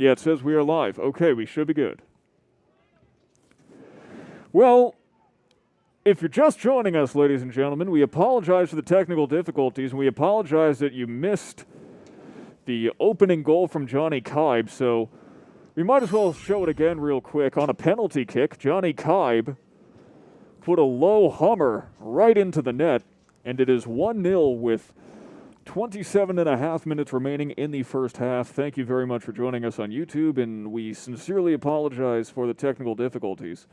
Yeah, it says we are live. Okay, we should be good. Well, if you're just joining us, ladies and gentlemen, we apologize for the technical difficulties, and we apologize that you missed the opening goal from Johnny Kibe, so we might as well show it again real quick. On a penalty kick, Johnny Kibe put a low hummer right into the net, and it is 1-0 with 27 and a half minutes remaining in the first half. Thank you very much for joining us on YouTube, and we sincerely apologize for the technical difficulties,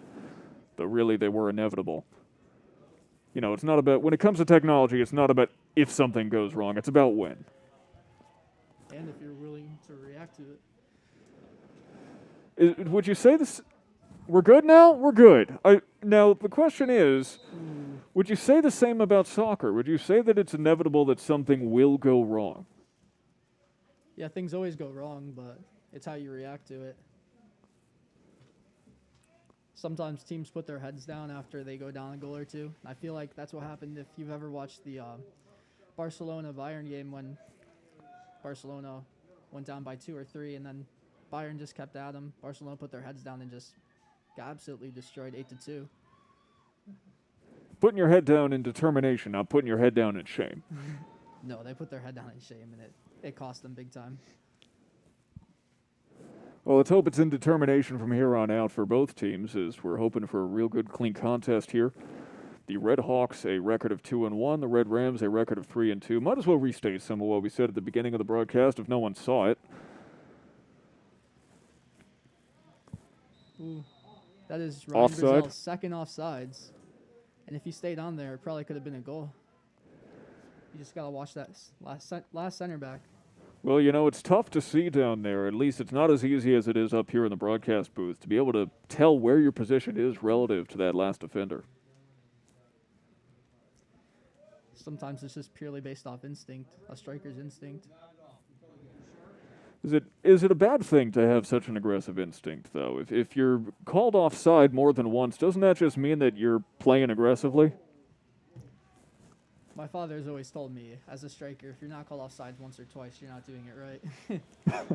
though really they were inevitable. You know, it's not about, when it comes to technology, it's not about if something goes wrong, it's about when. And if you're willing to react to it. Would you say this, we're good now? We're good. Now, the question is, would you say the same about soccer? Would you say that it's inevitable that something will go wrong? Yeah, things always go wrong, but it's how you react to it. Sometimes teams put their heads down after they go down a goal or two. I feel like that's what happened if you've ever watched the Barcelona-Bayern game when Barcelona went down by 2 or 3, and then Bayern just kept at them. Barcelona put their heads down and just got absolutely destroyed 8-2. Putting your head down in determination, not putting your head down in shame. No, they put their head down in shame, and it cost them big time. Well, let's hope it's in determination from here on out for both teams, as we're hoping for a real good, clean contest here. The Redhawks, a record of 2-1. The Red Rams, a record of 3-2. Might as well restate some of what we said at the beginning of the broadcast if no one saw it. Ooh, that is Ryan Offside. Brazel's second offsides. And if he stayed on there, it probably could have been a goal. You just got to watch that last center back. Well, you know, it's tough to see down there. At least it's not as easy as it is up here in the broadcast booth to be able to tell where your position is relative to that last defender. Sometimes it's just purely based off instinct, a striker's instinct. Is it a bad thing to have such an aggressive instinct, though? If you're called offside more than once, doesn't that just mean that you're playing aggressively? My father has always told me, as a striker, if you're not called offside once or twice, you're not doing it right.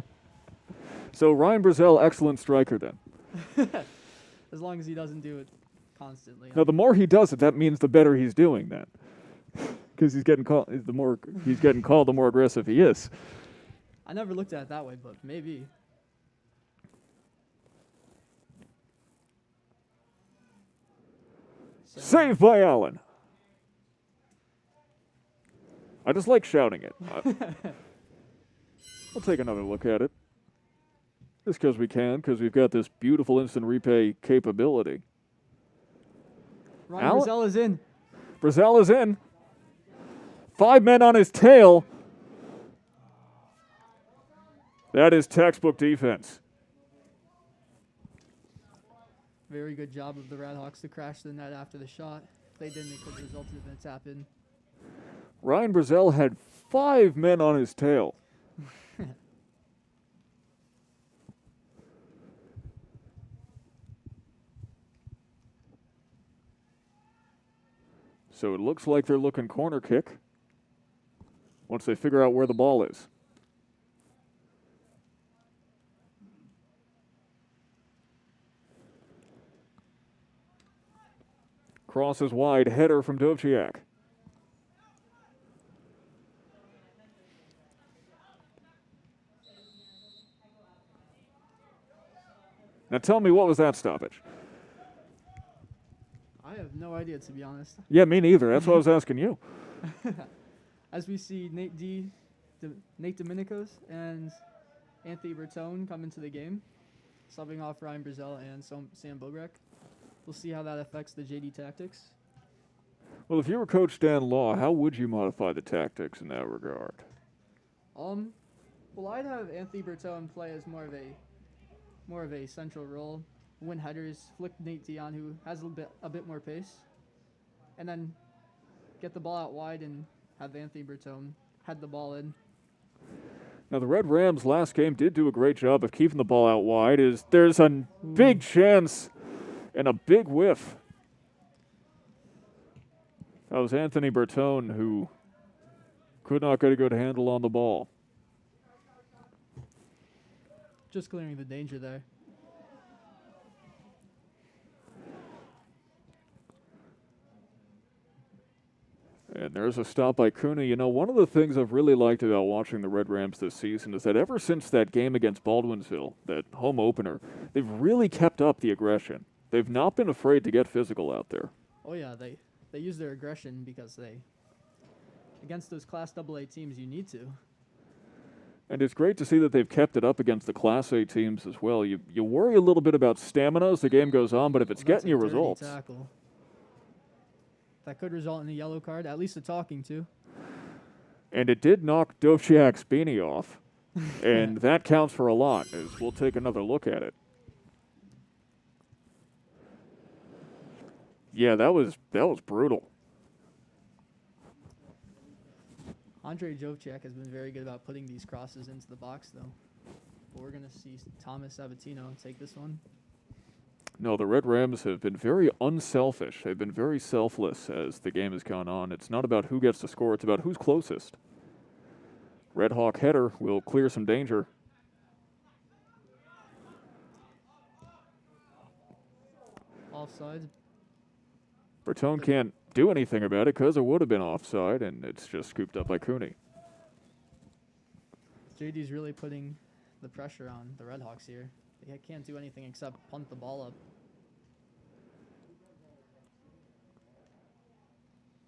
So Ryan Brazel, excellent striker then. As long as he doesn't do it constantly. Now, the more he does it, that means the better he's doing that. Because he's getting called, the more he's getting called, the more aggressive he is. I never looked at it that way, but maybe. Saved by Allen. I just like shouting it. We'll take another look at it. Just because we can, because we've got this beautiful instant replay capability. Ryan Brazel is in. Brazel is in. 5 men on his tail. That is textbook defense. Very good job of the Redhawks to crash the net after the shot. If they didn't, it could have resulted in a tap in. Ryan Brazel had 5 men on his tail. So it looks like they're looking corner kick once they figure out where the ball is. Crosses wide, header from Dovciak. Now tell me, what was that stoppage? I have no idea, to be honest. Yeah, me neither. That's what I was asking you. As we see Nate Dominicos and Anthony Bertone come into the game, subbing off Ryan Brazel and Sam Bobrek. We'll see how that affects the JD tactics. Well, if you were Coach Dan Law, how would you modify the tactics in that regard? Well, I'd have Anthony Bertone play as more of a central role, win headers, flick Nate Dion, who has a bit more pace, and then get the ball out wide and have Anthony Bertone head the ball in. Now, the Red Rams last game did do a great job of keeping the ball out wide. There's a big chance and a big whiff. That was Anthony Bertone, who could not get a good handle on the ball. just clearing the danger there. And there's a stop by Cooney. You know, one of the things I've really liked about watching the Red Rams this season is that ever since that game against Baldwinsville, that home opener, they've really kept up the aggression. They've not been afraid to get physical out there. Oh yeah, they use their aggression because against those Class AA teams, you need to. And it's great to see that they've kept it up against the Class A teams as well. You worry a little bit about stamina as the game goes on, but if it's getting you results. Tackle. That could result in a yellow card, at least a talking to. And it did knock Dovciak's beanie off, and that counts for a lot, as we'll take another look at it. Yeah, that was brutal. Andre Dovciak has been very good about putting these crosses into the box, though. But we're going to see Thomas Sabatino take this one. No, the Red Rams have been very unselfish. They've been very selfless as the game has gone on. It's not about who gets the score, it's about who's closest. Red Hawk header will clear some danger. Offside. Bertone can't do anything about it because it would have been offside, and it's just scooped up by Cooney. JD's really putting the pressure on the Redhawks here. They can't do anything except punt the ball up.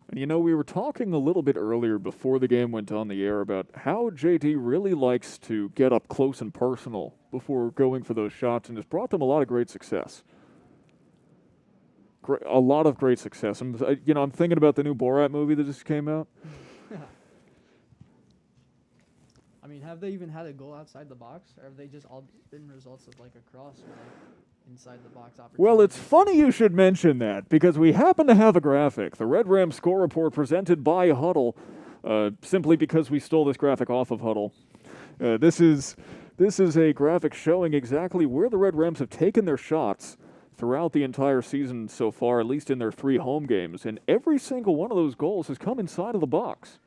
And you know, we were talking a little bit earlier before the game went on the air about how JD really likes to get up close and personal before going for those shots, and has brought them a lot of great success. A lot of great success. I'm thinking about the new Borat movie that just came out. I mean, have they even had a goal outside the box, or have they just all been results of like a cross or like inside the box opportunity? Well, it's funny you should mention that, because we happen to have a graphic, the Red Rams score report presented by Huddle, simply because we stole this graphic off of Huddle. This is a graphic showing exactly where the Red Rams have taken their shots throughout the entire season so far, at least in their 3 home games, and every single one of those goals has come inside of the box.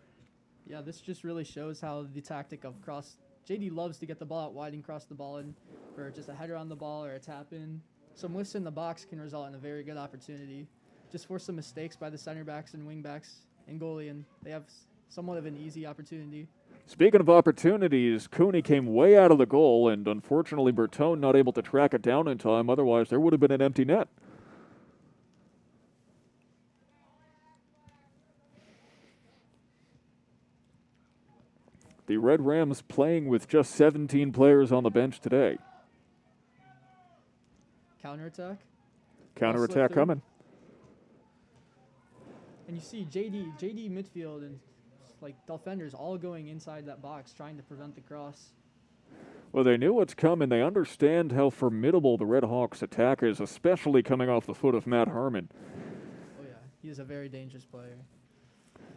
Yeah, this just really shows how the tactic of cross. JD loves to get the ball out wide and cross the ball in for just a header on the ball or a tap in. Some lifts in the box can result in a very good opportunity. Just force some mistakes by the center backs and wing backs and goalie, and they have somewhat of an easy opportunity. Speaking of opportunities, Cooney came way out of the goal, and unfortunately Bertone not able to track it down in time. Otherwise, there would have been an empty net. The Red Rams playing with just 17 players on the bench today. Counterattack. Counterattack coming. And you see JD midfield and like defenders all going inside that box trying to prevent the cross. Well, they knew what's coming. They understand how formidable the Red Hawks attack is, especially coming off the foot of Matt Herman. Oh yeah, he is a very dangerous player.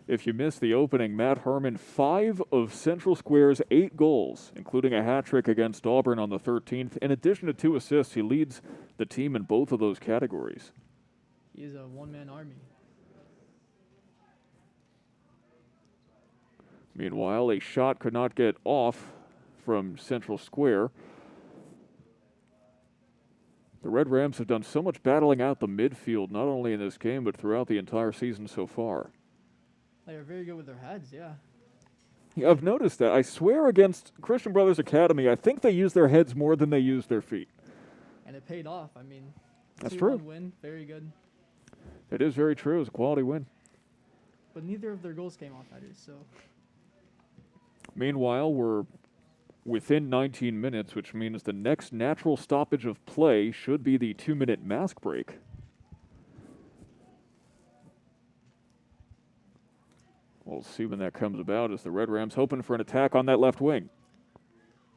If you missed the opening, Matt Herman, 5 of Central Square's 8 goals, including a hat trick against Auburn on the 13th. In addition to 2 assists, he leads the team in both of those categories. He is a one-man army. Meanwhile, a shot could not get off from Central Square. The Red Rams have done so much battling out the midfield, not only in this game, but throughout the entire season so far. They are very good with their heads, yeah. Yeah, I've noticed that. I swear against Christian Brothers Academy, I think they use their heads more than they use their feet. And it paid off. I mean, that's 2-1 true. Win, very good. It is very true. It was a quality win. But neither of their goals came off headers, so. Meanwhile, we're within 19 minutes, which means the next natural stoppage of play should be the 2-minute mask break. We'll see when that comes about as the Red Rams hoping for an attack on that left wing.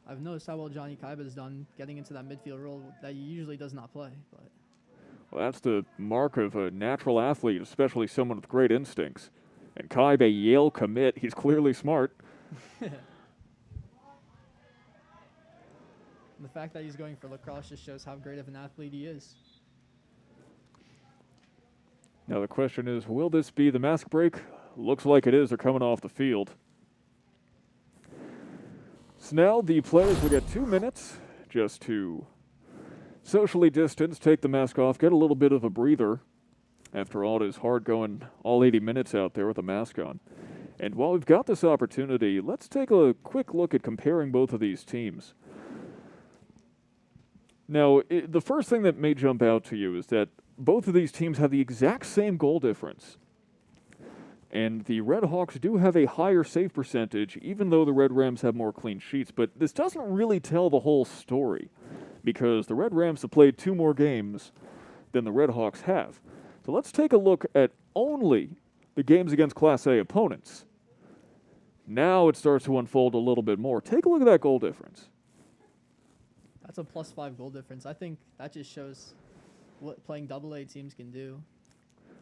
I've noticed how well Johnny Kaiba has done getting into that midfield role that he usually does not play. But well, that's the mark of a natural athlete, especially someone with great instincts. And Kaiba, Yale commit, he's clearly smart. The fact that he's going for lacrosse just shows how great of an athlete he is. Now the question is, will this be the mask break? Looks like it is. They're coming off the field. So now the players will get 2 minutes. just to socially distance, take the mask off, get a little bit of a breather. After all, it is hard going all 80 minutes out there with a mask on. And while we've got this opportunity, let's take a quick look at comparing both of these teams. Now, the first thing that may jump out to you is that both of these teams have the exact same goal difference. And the Redhawks do have a higher save percentage, even though the Red Rams have more clean sheets. But this doesn't really tell the whole story, because the Red Rams have played 2 more games than the Redhawks have. So let's take a look at only the games against Class A opponents. Now it starts to unfold a little bit more. Take a look at that goal difference. That's a +5 goal difference. I think that just shows what playing AA teams can do.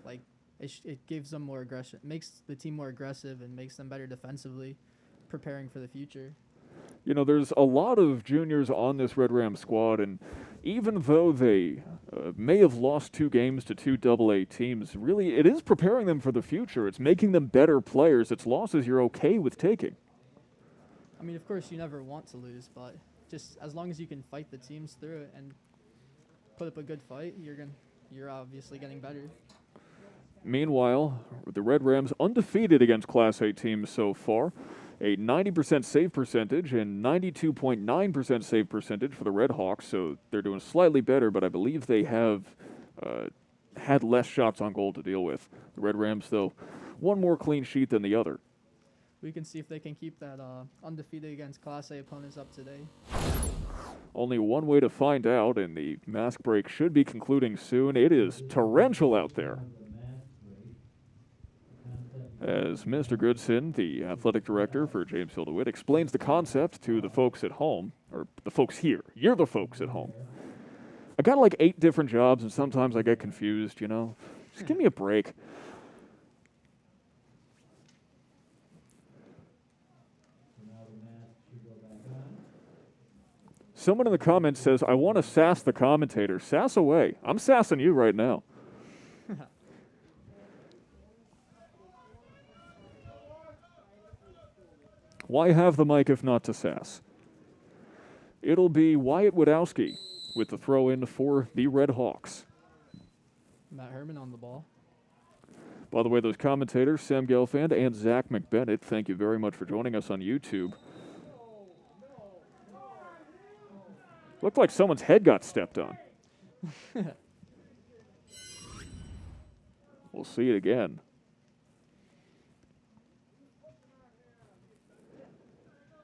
Like, it gives them more aggression, makes the team more aggressive, and makes them better defensively, preparing for the future. You know, there's a lot of juniors on this Red Ram squad, and even though they may have lost 2 games to 2 AA teams, really it is preparing them for the future. It's making them better players. It's losses you're okay with taking. I mean, of course, you never want to lose, but just as long as you can fight the teams through it and put up a good fight, you're obviously getting better. Meanwhile, the Red Rams undefeated against Class A teams so far. A 90% save percentage and 92.9% save percentage for the Redhawks, so they're doing slightly better, but I believe they have had less shots on goal to deal with. The Red Rams, though, 1 more clean sheet than the other. We can see if they can keep that undefeated against Class A opponents up today. Only one way to find out, and the mask break should be concluding soon. It is torrential out there. As Mr. Goodson, the athletic director for Jamesville-DeWitt, explains the concept to the folks at home, or the folks here. You're the folks at home. I got like 8 different jobs, and sometimes I get confused, you know. Just give me a break. Someone in the comments says, I want to sass the commentator. Sass away. I'm sassing you right now. Why have the mic if not to sass? It'll be Wyatt Wadowski with the throw-in for the Redhawks. Matt Herman on the ball. By the way, those commentators, Sam Gelfand and Zach McBennett, thank you very much for joining us on YouTube. Looked like someone's head got stepped on. We'll see it again.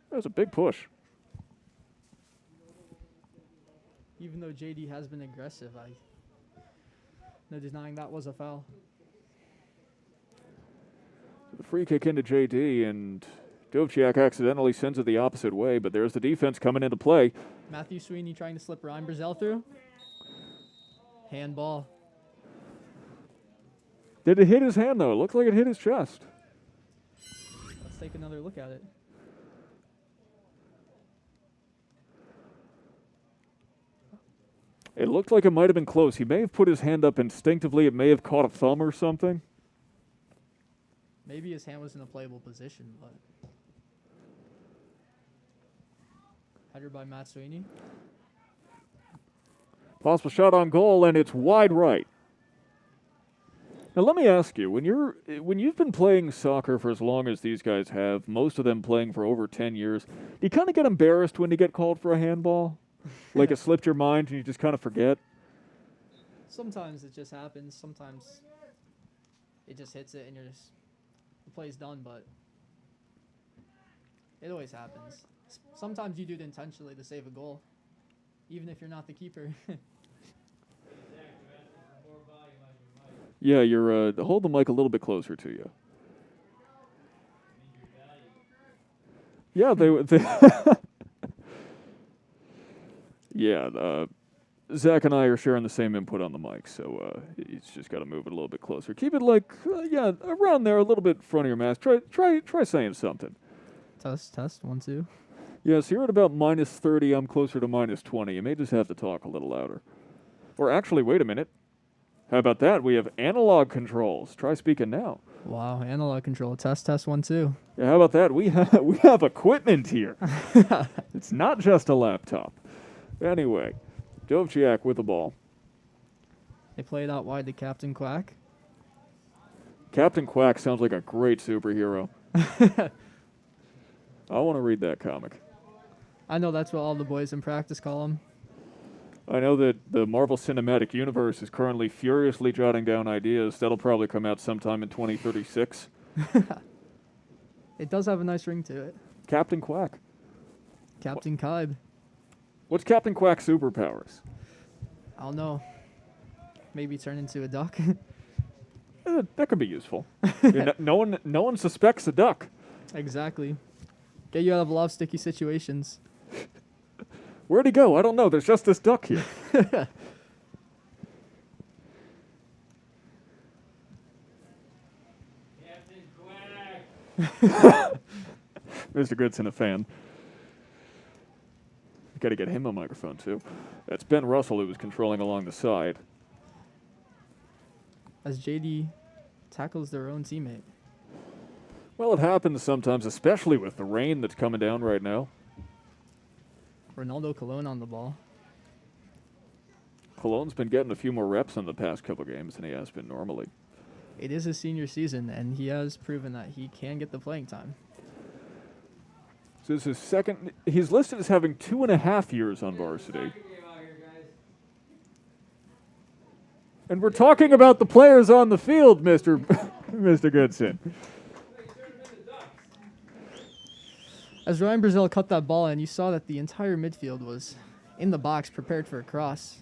That was a big push. Even though JD has been aggressive, no denying that was a foul. The free kick into JD, and Dovciak accidentally sends it the opposite way, but there's the defense coming into play. Matthew Sweeney trying to slip Ryan Brazell through. Handball. Did it hit his hand, though? It looked like it hit his chest. Let's take another look at it. It looked like it might have been close. He may have put his hand up instinctively. It may have caught a thumb or something. Maybe his hand was in a playable position, but... Header by Matt Sweeney. Possible shot on goal, and it's wide right. Now let me ask you, when you've been playing soccer for as long as these guys have, most of them playing for over 10 years, do you kind of get embarrassed when you get called for a handball? Like it slipped your mind and you just kind of forget? Sometimes it just happens. Sometimes it just hits it and the play's done, but it always happens. Sometimes you do it intentionally to save a goal, even if you're not the keeper. Yeah, you're hold the mic a little bit closer to you. Yeah, they yeah, Zach and I are sharing the same input on the mic, so he's just got to move it a little bit closer. Keep it like yeah, around there, a little bit in front of your mask. Try saying something. Test, 1, 2. Yes, you're at about -30. I'm closer to -20. You may just have to talk a little louder. Or actually, wait a minute. How about that? We have analog controls. Try speaking now. Wow, analog control. Test, 1, 2. Yeah, how about that? We have equipment here. It's not just a laptop. Anyway, Dovciak with the ball. They play it out wide to Captain Quack. Captain Quack sounds like a great superhero. I want to read that comic. I know that's what all the boys in practice call him. I know that the Marvel Cinematic Universe is currently furiously jotting down ideas. That'll probably come out sometime in 2036. It does have a nice ring to it. Captain Quack. Captain Kybe. What's Captain Quack's superpowers? I don't know. Maybe turn into a duck. That could be useful. Yeah, no one suspects a duck. Exactly. Get you out of a lot of sticky situations. Where'd he go? I don't know. There's just this duck here. Captain Quack. Mr. Goodson, a fan. Got to get him a microphone, too. That's Ben Russell, who was controlling along the side. As JD tackles their own teammate. Well, it happens sometimes, especially with the rain that's coming down right now. Ronaldo Colon on the ball. Cologne's been getting a few more reps in the past couple games than he has been normally. It is his senior season, and he has proven that he can get the playing time. So this is his second. He's listed as having 2.5 years on varsity. Soccer game out here, guys. And we're talking about the players on the field, Mr. Mr. Goodson. Wait, you turned them into ducks. As Ryan Brazil cut that ball in, you saw that the entire midfield was in the box, prepared for a cross.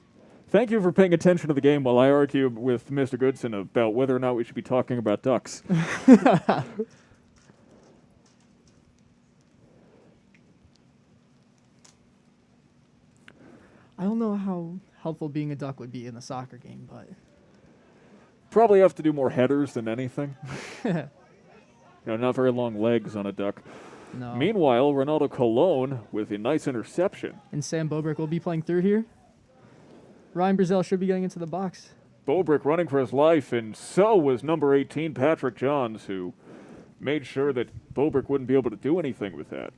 Thank you for paying attention to the game while I argue with Mr. Goodson about whether or not we should be talking about ducks. I don't know how helpful being a duck would be in a soccer game, but Probably have to do more headers than anything. Not very long legs on a duck. no. Meanwhile, Ronaldo Colon with a nice interception. And Sam Bobrick will be playing through here. Ryan Brazil should be getting into the box. Bobrick running for his life, and so was number 18, Patrick Johns, who made sure that Bobrick wouldn't be able to do anything with that.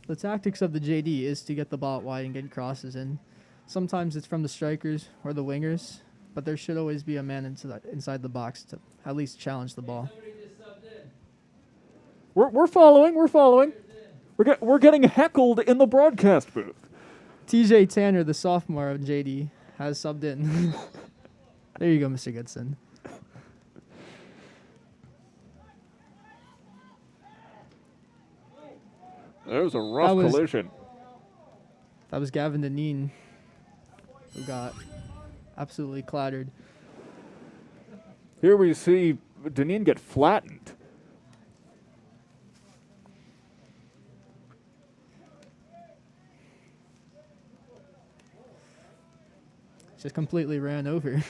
The tactics of the JD is to get the ball out wide and get crosses in. Sometimes it's from the strikers or the wingers, but there should always be a man inside the box to at least challenge the ball. Somebody just subbed in. We're following. We're getting heckled in the broadcast booth. TJ Tanner, the sophomore of JD, has subbed in. There you go, Mr. Goodson. There was a rough collision. That was Gavin Deneen, who got absolutely clattered. Here we see Deneen get flattened. Just completely ran over.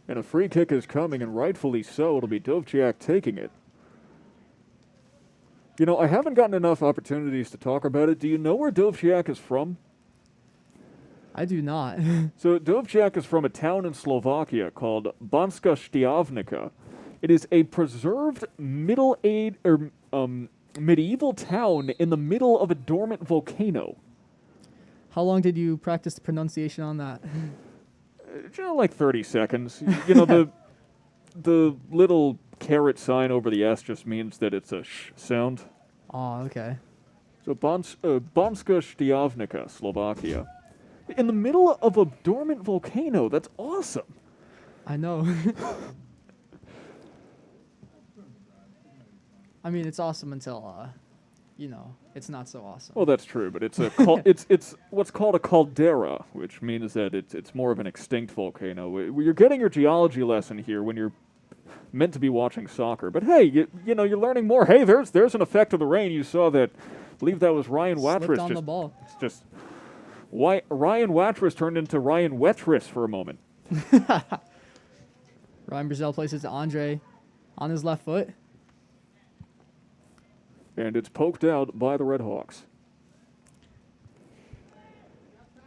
And a free kick is coming, and rightfully so. It'll be Dovciak taking it. I haven't gotten enough opportunities to talk about it. Do you know where Dovciak is from? I do not. So Dovciak is from a town in Slovakia called Banska Štiavnica. It is a preserved medieval town in the middle of a dormant volcano. How long did you practice the pronunciation on that? Like 30 seconds. The little caret sign over the S just means that it's a sh sound. Oh, okay. So Banska Štiavnica, Slovakia. In the middle of a dormant volcano. That's awesome. I know. I mean, it's awesome until, it's not so awesome. Well, that's true, but it's it's what's called a caldera, which means that it's more of an extinct volcano. You're getting your geology lesson here when you're meant to be watching soccer. But hey, you're learning more. Hey, there's an effect of the rain. You saw that. I believe that was Ryan Slipped Watrous. on the ball. Ryan Watrous turned into Ryan Wetris for a moment. Ryan Brazil places to Andre on his left foot. And it's poked out by the Redhawks.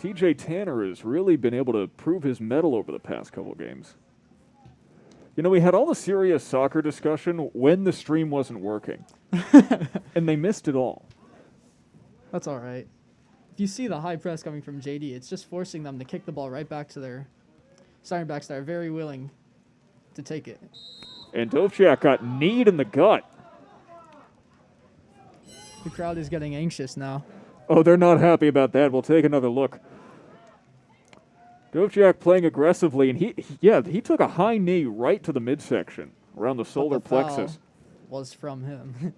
TJ Tanner has really been able to prove his mettle over the past couple games. We had all the serious soccer discussion when the stream wasn't working. And they missed it all. That's all right. If you see the high press coming from JD, it's just forcing them to kick the ball right back to their starting backs that are very willing to take it. And Dovchak got kneed in the gut. The crowd is getting anxious now. Oh, they're not happy about that. We'll take another look. Dovchak playing aggressively, and he took a high knee right to the midsection, around the solar But the foul plexus. was from him.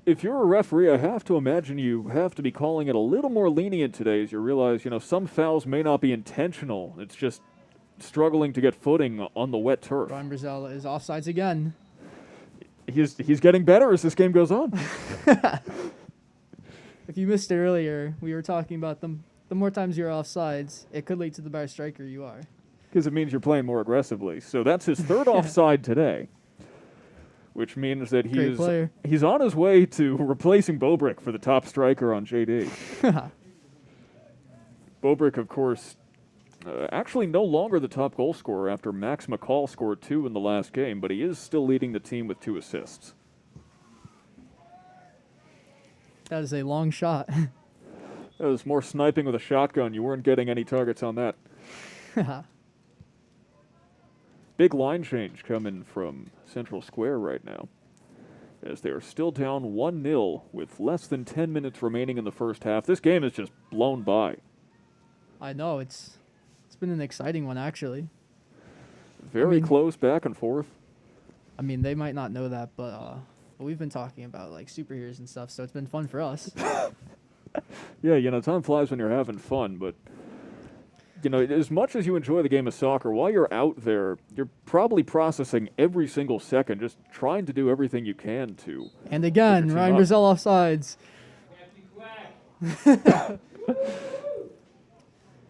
If you're a referee, I have to imagine you have to be calling it a little more lenient today as you realize, some fouls may not be intentional. It's just struggling to get footing on the wet turf. Ryan Brazell is offsides again. He's getting better as this game goes on. If you missed it earlier, we were talking about the more times you're offsides, it could lead to the better striker you are. Because it means you're playing more aggressively. So that's his third offside today, which means that he's on his way to replacing Bobrick for the top striker on JD. Bobrick, of course, actually no longer the top goal scorer after Max McCall scored 2 in the last game, but he is still leading the team with 2 assists. That is a long shot. That was more sniping with a shotgun. You weren't getting any targets on that. Big line change coming from Central Square right now, as they are still down 1-0 with less than 10 minutes remaining in the first half. This game is just blown by. I know, it's been an exciting one, actually. Very close, back and forth. I mean, they might not know that, but we've been talking about, like, superheroes and stuff, so it's been fun for us. Yeah, time flies when you're having fun, but, as much as you enjoy the game of soccer, while you're out there, you're probably processing every single second, just trying to do everything you can to. And again, Ryan Brazell offsides.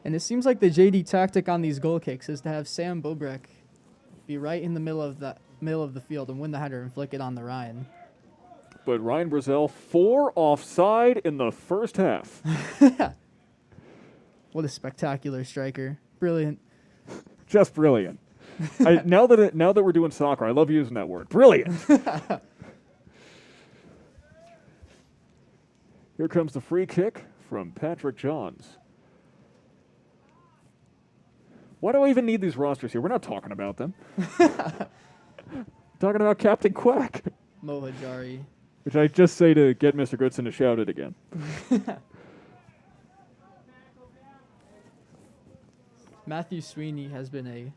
And it seems like the JD tactic on these goal kicks is to have Sam Bobrick be right in the middle of the field and win the header and flick it on the Ryan. But Ryan Brazell, 4 offside in the first half. What a spectacular striker. Brilliant. Just brilliant. Now that we're doing soccer, I love using that word. Brilliant. Here comes the free kick from Patrick Johns. Why do I even need these rosters here? We're not talking about them. Talking about Captain Quack. Mo Hajari. Which I just say to get Mr. Goodson to shout it again. Matthew Sweeney has been a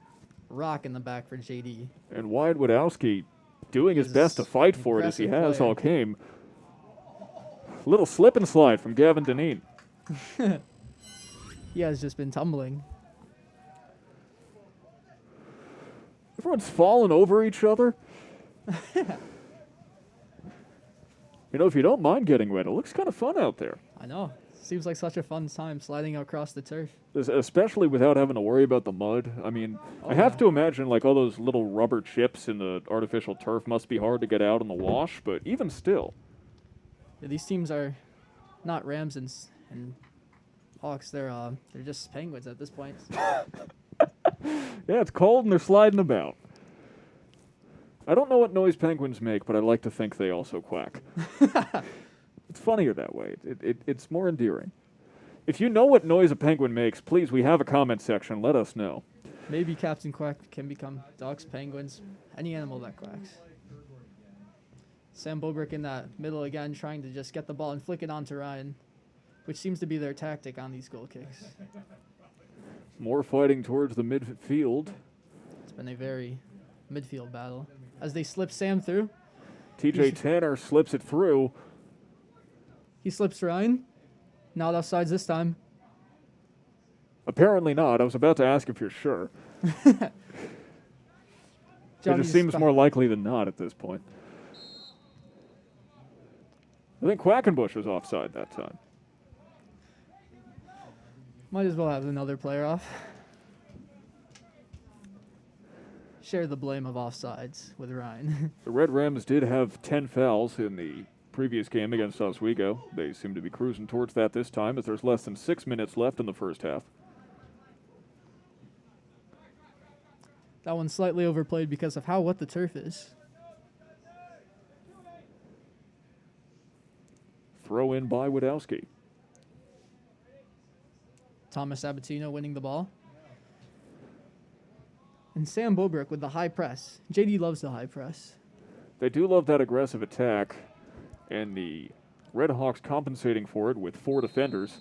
rock in the back for JD. And Wyatt Wadowski doing his best to fight for it as he has player. all game. Little slip and slide from Gavin Deneen. He has just been tumbling. Everyone's falling over each other. If you don't mind getting wet, it looks kind of fun out there. I know. Seems like such a fun time sliding across the turf. Especially without having to worry about the mud. I mean, I have to imagine like all those little rubber chips in the artificial turf must be hard to get out in the wash, but even still. Yeah, these teams are not Rams and Hawks. They're just Penguins at this point. Yeah, it's cold and they're sliding about. I don't know what noise penguins make, but I like to think they also quack. It's funnier that way. It's more endearing. If you know what noise a penguin makes, please, we have a comment section. Let us know. Maybe Captain Quack can become ducks, penguins, any animal that quacks. Sam Bobrick in that middle again, trying to just get the ball and flick it onto Ryan, which seems to be their tactic on these goal kicks. More fighting towards the midfield. It's been a very midfield battle. As they slip Sam through. TJ Tanner slips it through. He slips Ryan. Not offsides this time. Apparently not. I was about to ask if you're sure. It just seems more likely than not at this point. I think Quackenbush was offside that time. Might as well have another player off. Share the blame of offsides with Ryan. The Red Rams did have 10 fouls in the previous game against Oswego. They seem to be cruising towards that this time as there's less than 6 minutes left in the first half. That one's slightly overplayed because of how wet the turf is. throw in by Wadowski. Thomas Sabatino winning the ball. And Sam Bobrick with the high press. JD loves the high press. They do love that aggressive attack, and the Redhawks compensating for it with 4 defenders.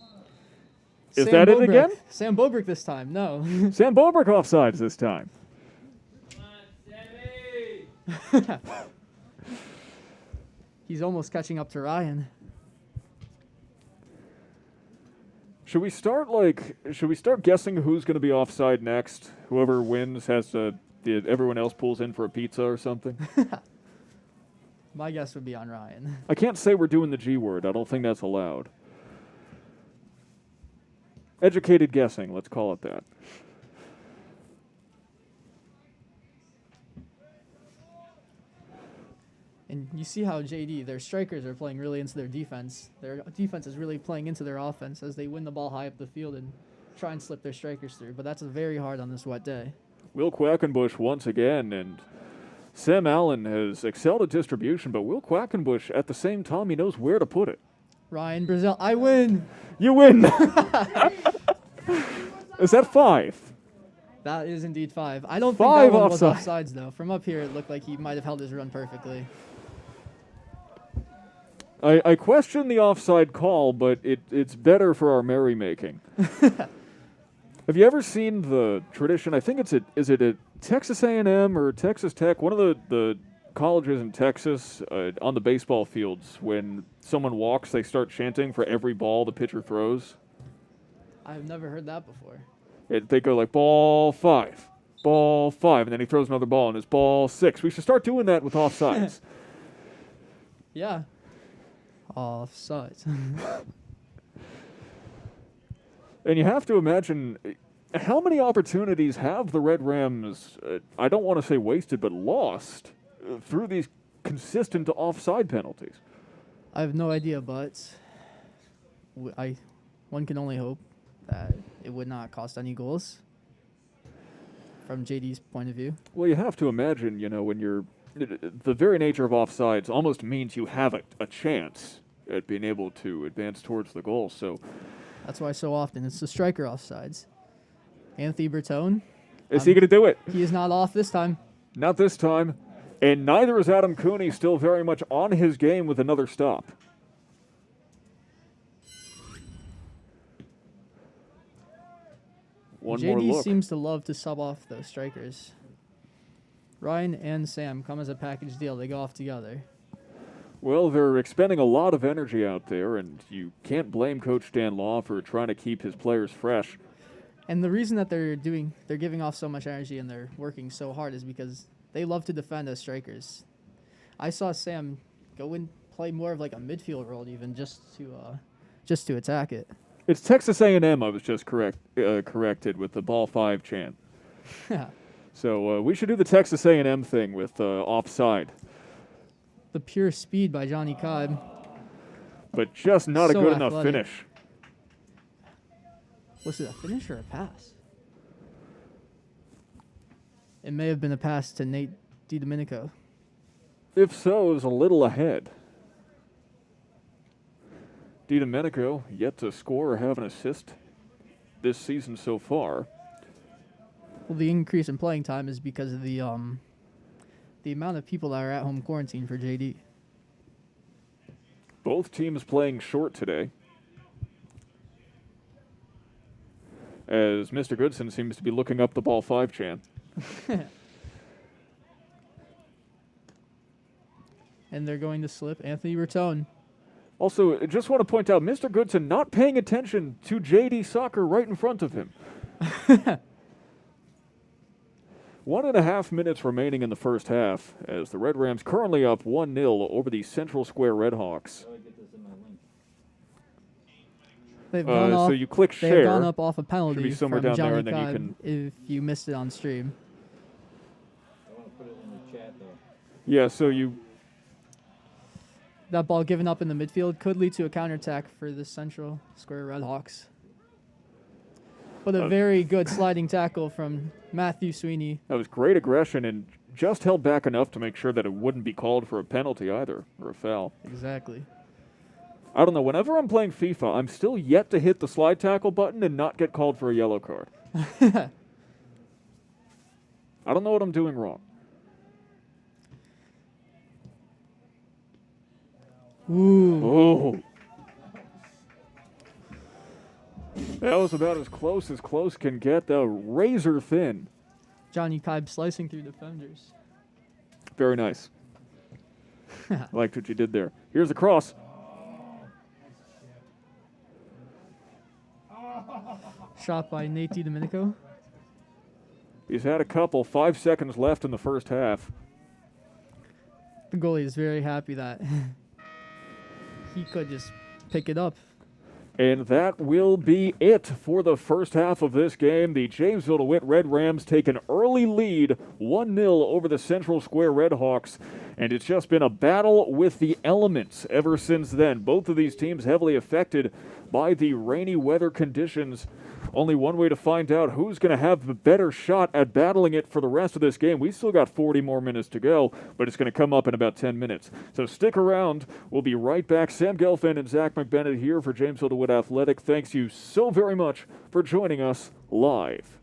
Is Sam that it Bobrick. again? Sam Bobrick this time. No. Sam Bobrick offsides this time. Come on, Sammy! He's almost catching up to Ryan. Should we start guessing who's going to be offside next? Whoever wins has to, everyone else pulls in for a pizza or something? My guess would be on Ryan. I can't say we're doing the G word. I don't think that's allowed. Educated guessing, let's call it that. And you see how JD, their strikers are playing really into their defense. Their defense is really playing into their offense as they win the ball high up the field and try and slip their strikers through. But that's very hard on this wet day. Will Quackenbush once again, and Sam Allen has excelled at distribution, but Will Quackenbush, at the same time, he knows where to put it. Ryan Brazil, I win! You win! Is that 5? That is indeed 5. I don't 5 think that one was offside. offsides, though. From up here, it looked like he might have held his run perfectly. I question the offside call, but it's better for our merrymaking. Have you ever seen the tradition? I think is it at Texas A&M or Texas Tech? One of the colleges in Texas on the baseball fields, when someone walks, they start chanting for every ball the pitcher throws. I've never heard that before. They go like ball 5, and then he throws another ball and it's ball 6. We should start doing that with offsides. Yeah. Offsides. And you have to imagine how many opportunities have the Red Rams, I don't want to say wasted, but lost through these consistent offside penalties. I have no idea, but one can only hope that it would not cost any goals from JD's point of view. Well, you have to imagine, when the very nature of offsides almost means you have a chance at being able to advance towards the goal. So That's why so often it's the striker offsides. Anthony Bertone. is he going to do it? He is not off this time. Not this time. And neither is Adam Cooney, still very much on his game with another stop. One more JD look. seems to love to sub off those strikers. Ryan and Sam come as a package deal. They go off together. Well, they're expending a lot of energy out there, and you can't blame Coach Dan Law for trying to keep his players fresh. And the reason that they're giving off so much energy and they're working so hard is because they love to defend as strikers. I saw Sam go and play more of like a midfield role even just to attack it. It's Texas A&M. I was just corrected with the ball 5 chant. So we should do the Texas A&M thing with offside, The pure speed by Johnny Cobb. but just not a So good enough athletic. finish. Was it a finish or a pass? It may have been a pass to Nate DiDomenico. If so, it was a little ahead. DiDomenico yet to score or have an assist this season so far. Well, the increase in playing time is because of the amount of people that are at home quarantine for JD. Both teams playing short today, as Mr. Goodson seems to be looking up the ball 5 chant. And they're going to slip Anthony Bertone. Also, I just want to point out, Mr. Goodson not paying attention to JD Soccer right in front of him. 1.5 minutes remaining in the first half, as the Red Rams currently up 1-0 over the Central Square Redhawks. They've gone off. So you click They've share. gone up off a Should penalty be somewhere from down there, Johnny and then you Cobb can. if you missed it on stream. I want to put it in the chat, though. Yeah, so you. That ball given up in the midfield could lead to a counterattack for the Central Square Redhawks. But a very good sliding tackle from Matthew Sweeney. That was great aggression and just held back enough to make sure that it wouldn't be called for a penalty either, or a foul. Exactly. I don't know. Whenever I'm playing FIFA, I'm still yet to hit the slide tackle button and not get called for a yellow card. I don't know what I'm doing wrong. Ooh. Oh. That was about as close can get, though. Razor thin. Johnny Kibe slicing through defenders. Very nice. Liked what you did there. Here's the cross. Shot by Nate DiDomenico. He's had a couple. 5 seconds left in the first half. The goalie is very happy that he could just pick it up. And that will be it for the first half of this game. The Jamesville-DeWitt Red Rams take an early lead, 1-0 over the Central Square Redhawks. And it's just been a battle with the elements ever since then. Both of these teams heavily affected by the rainy weather conditions. Only one way to find out who's going to have the better shot at battling it for the rest of this game. We still got 40 more minutes to go, but it's going to come up in about 10 minutes. So stick around. We'll be right back. Sam Gelfand and Zach McBennett here for Jamesville-DeWitt Athletic. Thanks you so very much for joining us live.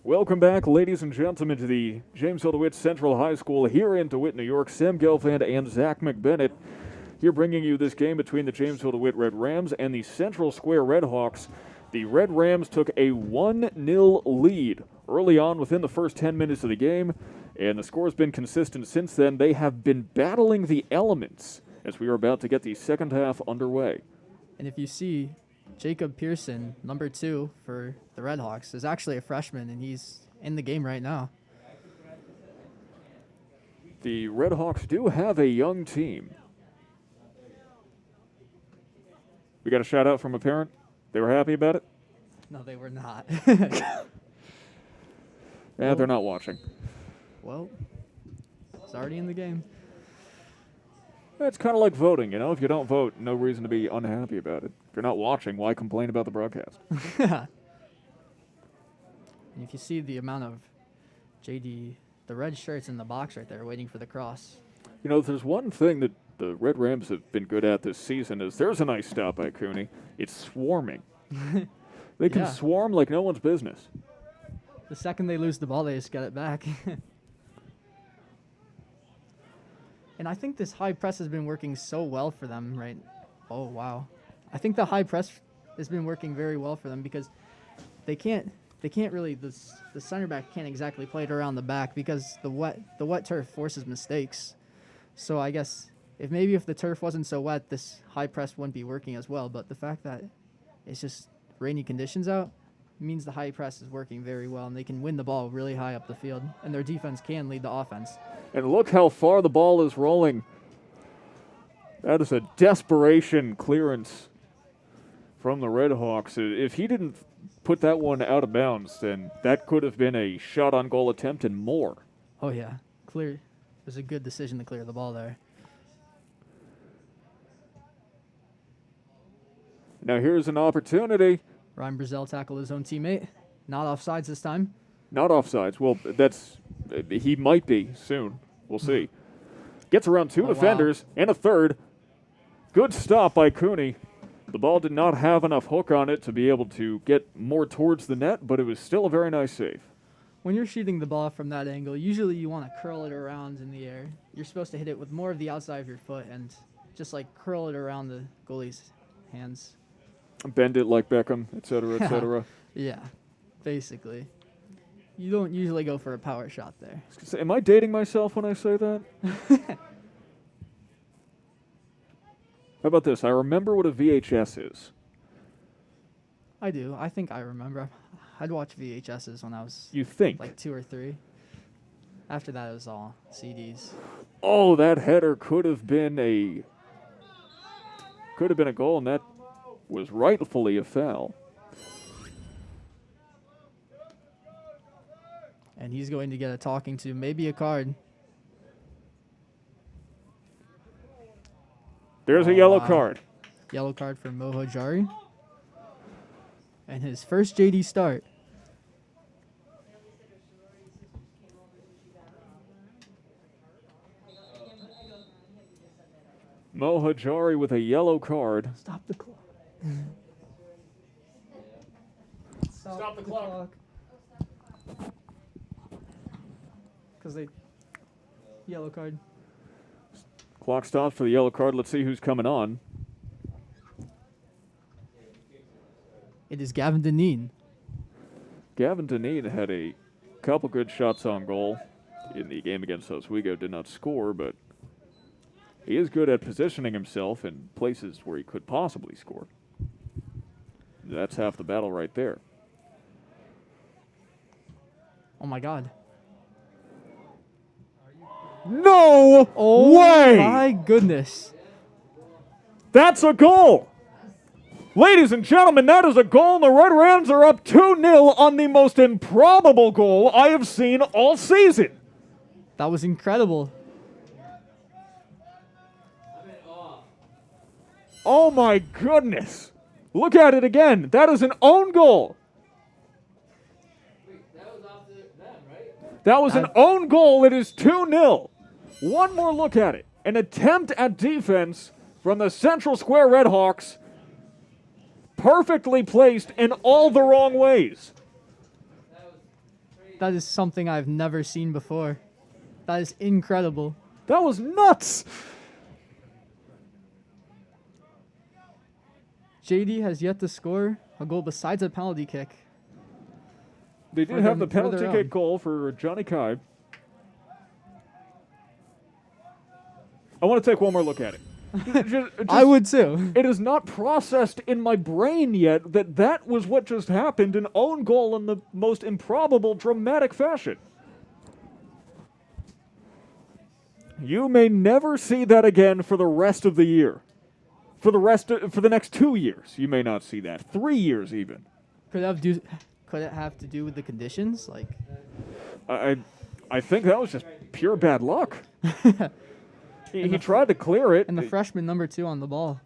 Welcome back, ladies and gentlemen, to the Jamesville-DeWitt Central High School here in DeWitt, New York. Sam Gelfand and Zach McBennett here bringing you this game between the Jamesville-DeWitt Red Rams and the Central Square Redhawks. The Red Rams took a 1-0 lead early on within the first 10 minutes of the game, and the score's been consistent since then. They have been battling the elements as we are about to get the second half underway. And if you see, Jacob Pearson, number 2 for the Redhawks, is actually a freshman, and he's in the game right now. The Redhawks do have a young team. We got a shout out from a parent. They were happy about it? No, they were not. They're not watching. Well, it's already in the game. It's kind of like voting, you know? If you don't vote, no reason to be unhappy about it. If you're not watching, why complain about the broadcast? And if you see the amount of the red shirts in the box right there waiting for the cross. You know, if there's one thing that the Red Rams have been good at this season is there's a nice stop by Cooney. It's swarming. They can swarm like no one's business. The second they lose the ball, they just get it back. And I think this high press has been working so well for them, right? Oh, wow. I think the high press has been working very well for them because they can't really, the center back can't exactly play it around the back because the wet turf forces mistakes. So I guess if the turf wasn't so wet, this high press wouldn't be working as well. But the fact that it's just rainy conditions out means the high press is working very well, and they can win the ball really high up the field, and their defense can lead the offense. And look how far the ball is rolling. That is a desperation clearance from the Redhawks. If he didn't put that one out of bounds, then that could have been a shot on goal attempt and more. Oh, yeah. Clear. It was a good decision to clear the ball there. Now here's an opportunity. Ryan Brazel tackled his own teammate. Not offsides this time. Not offsides. Well, he might be soon. We'll see. Gets around two defenders and a third. Good stop by Cooney. The ball did not have enough hook on it to be able to get more towards the net, but it was still a very nice save. When you're shooting the ball from that angle, usually you want to curl it around in the air. You're supposed to hit it with more of the outside of your foot and just like curl it around the goalie's hands. Bend it like Beckham, et cetera, et cetera. Yeah, basically. You don't usually go for a power shot there. Am I dating myself when I say that? How about this? I remember what a VHS is. I do. I think I remember. I'd watch VHSs when I was You think? like 2 or 3. After that, it was all CDs. Oh, that header could have been a goal, and that was rightfully a foul. And he's going to get a talking to, maybe a card. There's a yellow card. Yellow card for Moho Jari. And his first JD start. Mo Hajari with a yellow card. Stop the clock. Stop the clock. Because they... Yellow card. Clock stops for the yellow card. Let's see who's coming on. It is Gavin Deneen. Gavin Deneen had a couple good shots on goal in the game against Oswego. Did not score, but he is good at positioning himself in places where he could possibly score. That's half the battle right there. Oh, my God. No way! My goodness. That's a goal! Ladies and gentlemen, that is a goal, and the Red Rams are up 2-0 on the most improbable goal I have seen all season. That was incredible. Oh my goodness. Look at it again. That is an own goal. That was an own goal. It is 2-0. One more look at it. An attempt at defense from the Central Square Redhawks. Perfectly placed in all the wrong ways. That is something I've never seen before. That is incredible. That was nuts! JD has yet to score a goal besides a penalty kick. They did For have them- the for penalty their kick own. goal for Johnny Kibe. I want to take one more look at it. I would too. It is not processed in my brain yet that that was what just happened, an own goal in the most improbable, dramatic fashion. You may never see that again for the rest of the year. For the next 2 years, you may not see that. 3 years even. Could it have to do with the conditions? Like, I think that was just pure bad luck. He tried to clear it. and the freshman number 2 on the ball.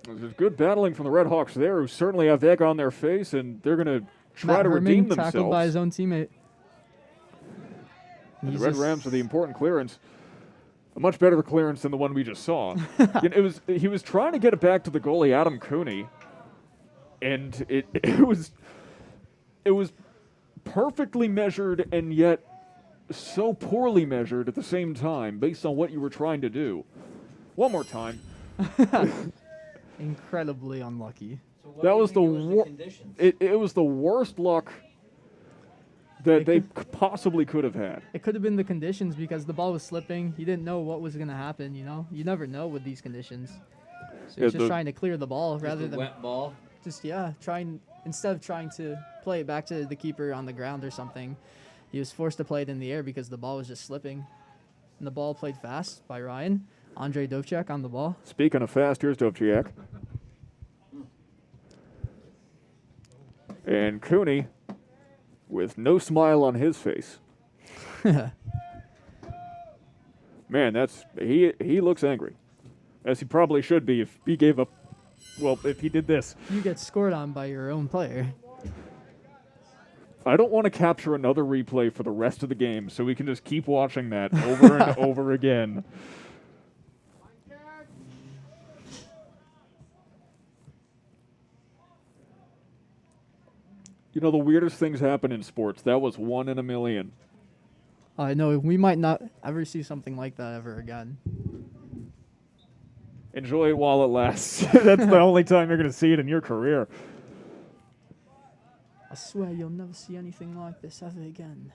There's good battling from the Redhawks there, who certainly have egg on their face, and they're going to try Matt to Herman redeem tackled themselves. by his own teammate. And He's the Red just- Rams with the important clearance. A much better clearance than the one we just saw. He was trying to get it back to the goalie, Adam Cooney, and it was perfectly measured and yet so poorly measured at the same time based on what you were trying to do. One more time. Incredibly unlucky. So what That do you was think the it was wor- conditions? It was the worst luck that they possibly could have had. It could have been the conditions because the ball was slipping. He didn't know what was going to happen, you know? You never know with these conditions. So Yeah, he's just the- trying to clear the ball Just rather a than wet ball. instead of trying to play it back to the keeper on the ground or something, he was forced to play it in the air because the ball was just slipping. And the ball played fast by Ryan. Andre Dovchak on the ball. Speaking of fast, here's Dovchiak. And Cooney with no smile on his face. Man, he looks angry. As he probably should be if he gave up, well, if he did this. You get scored on by your own player. I don't want to capture another replay for the rest of the game so we can just keep watching that over and over again. You know, the weirdest things happen in sports. That was 1 in a million. I know we might not ever see something like that ever again. Enjoy it while it lasts. That's the only time you're going to see it in your career. I swear you'll never see anything like this ever again.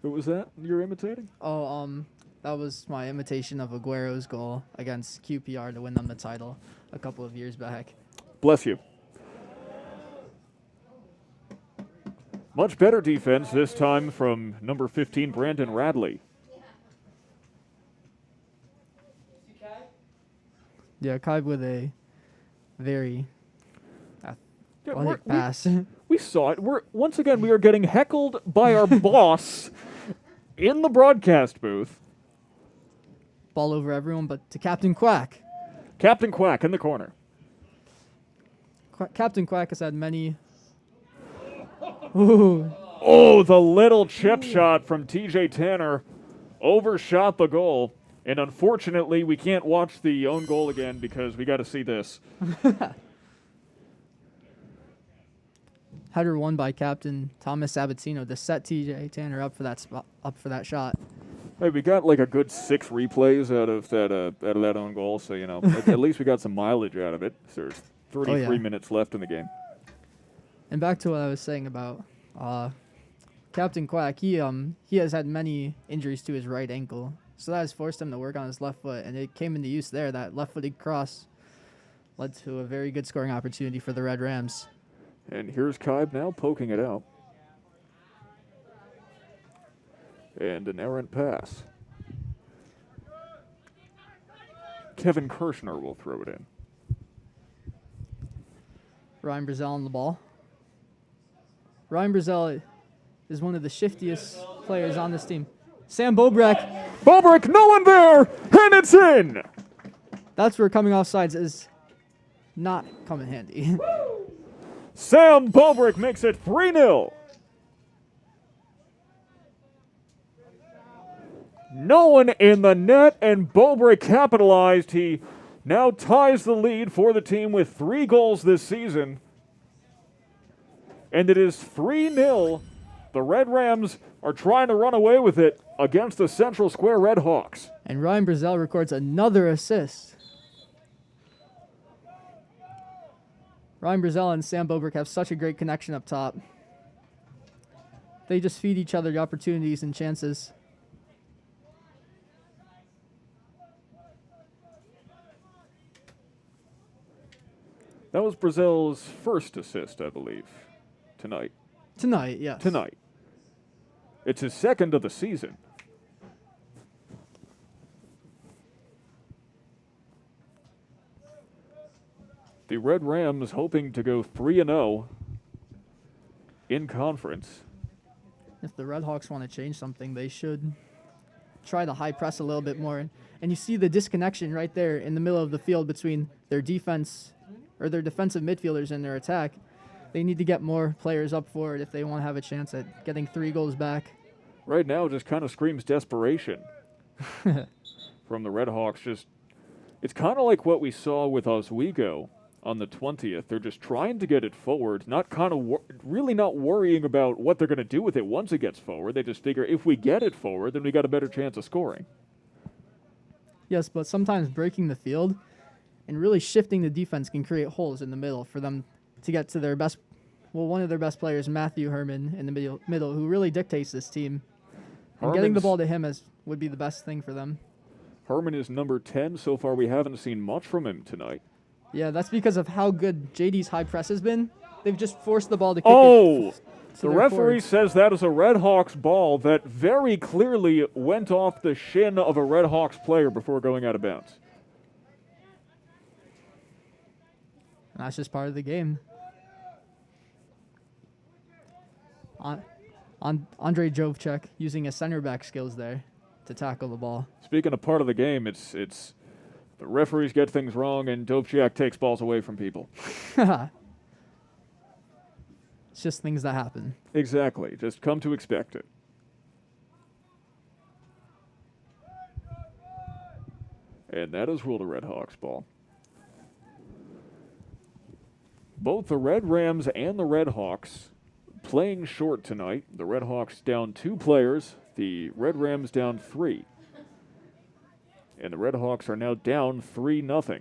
Who was that you're imitating? Oh, that was my imitation of Aguero's goal against QPR to win them the title a couple of years back. Bless you. Much better defense this time from number 15, Brandon Radley. Yeah, Kai with a very Yeah, athletic pass. we saw it. Once again, we are getting heckled by our boss in the broadcast booth. Ball over everyone, but to Captain Quack. Captain Quack in the corner. Captain Quack has had many. Ooh, Oh, the little chip shot from TJ Tanner overshot the goal. And unfortunately, we can't watch the own goal again because we got to see this. header won by Captain Thomas Sabatino to set TJ Tanner up for that shot. Hey, we got like a good 6 replays out of that own goal, so you know at least we got some mileage out of it. So there's 33 minutes left in the game. And back to what I was saying about Captain Quack, he has had many injuries to his right ankle, so that has forced him to work on his left foot, and it came into use there. That left-footed cross led to a very good scoring opportunity for the Red Rams. And here's Kibe now poking it out. And an errant pass. Kevin Kirshner will throw it in. Ryan Brazel on the ball. Ryan Brazel is one of the shiftiest players on this team. Sam Bobrek, Bobrick, no one there, and it's in! that's where coming off sides is not coming handy. Sam Bobrick makes it 3-0. No one in the net, and Bobrick capitalized. He now ties the lead for the team with 3 goals this season. And it is 3-0. The Red Rams are trying to run away with it against the Central Square Redhawks. And Ryan Brazel records another assist. Ryan Brazel and Sam Bobrick have such a great connection up top. They just feed each other the opportunities and chances. That was Brazel's first assist, I believe, tonight. Tonight, yes. Tonight. It's his second of the season. The Red Rams hoping to go 3-0 in conference. If the Redhawks want to change something, they should try to high press a little bit more. And you see the disconnection right there in the middle of the field between their defense or their defensive midfielders and their attack. They need to get more players up forward if they want to have a chance at getting 3 goals back. Right now, it just kind of screams desperation from the Redhawks. It's kind of like what we saw with Oswego on the 20th. They're just trying to get it forward, really not worrying about what they're going to do with it once it gets forward. They just figure if we get it forward, then we got a better chance of scoring. Yes, but sometimes breaking the field and really shifting the defense can create holes in the middle for them to get to their best. Well, one of their best players, Matthew Herman, in the middle, who really dictates this team. And getting the ball to him would be the best thing for them. Herman is number 10. So far, we haven't seen much from him tonight. Yeah, that's because of how good JD's high press has been. They've just forced the ball to kick Oh! it. The referee says that is a Redhawks ball that very clearly went off the shin of a Redhawks player before going out of bounds. And that's just part of the game. Andre Jovchek using his center back skills there to tackle the ball. Speaking of part of the game, it's the referees get things wrong and Jovchek takes balls away from people. It's just things that happen. Exactly. Just come to expect it. And that is ruled a Redhawks ball. Both the Red Rams and the Redhawks playing short tonight. The Redhawks down 2 players. The Red Rams down 3. And the Redhawks are now down 3-0.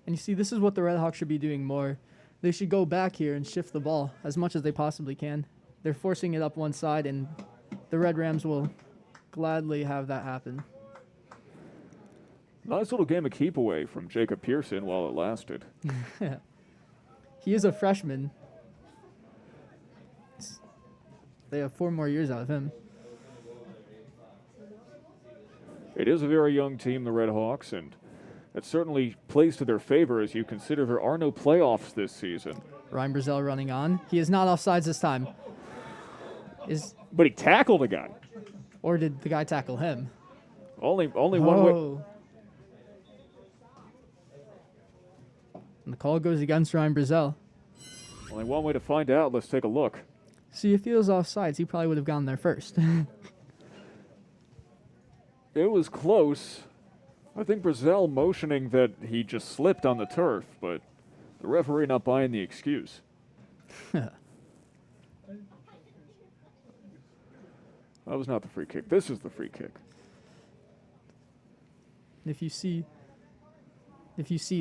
And you see, this is what the Redhawks should be doing more. They should go back here and shift the ball as much as they possibly can. They're forcing it up one side, and the Red Rams will gladly have that happen. Nice little game of keep away from Jacob Pearson while it lasted. He is a freshman. They have 4 more years out of him. It is a very young team, the Redhawks, and that certainly plays to their favor as you consider there are no playoffs this season. Ryan Brazel running on. He is not offsides this time. But he tackled a guy. Or did the guy tackle him? Only one way. And the call goes against Ryan Brazel. Only one way to find out. Let's take a look. See, if he was offsides, he probably would have gone there first. It was close. I think Brazel motioning that he just slipped on the turf, but the referee not buying the excuse. That was not the free kick. This is the free kick. If you see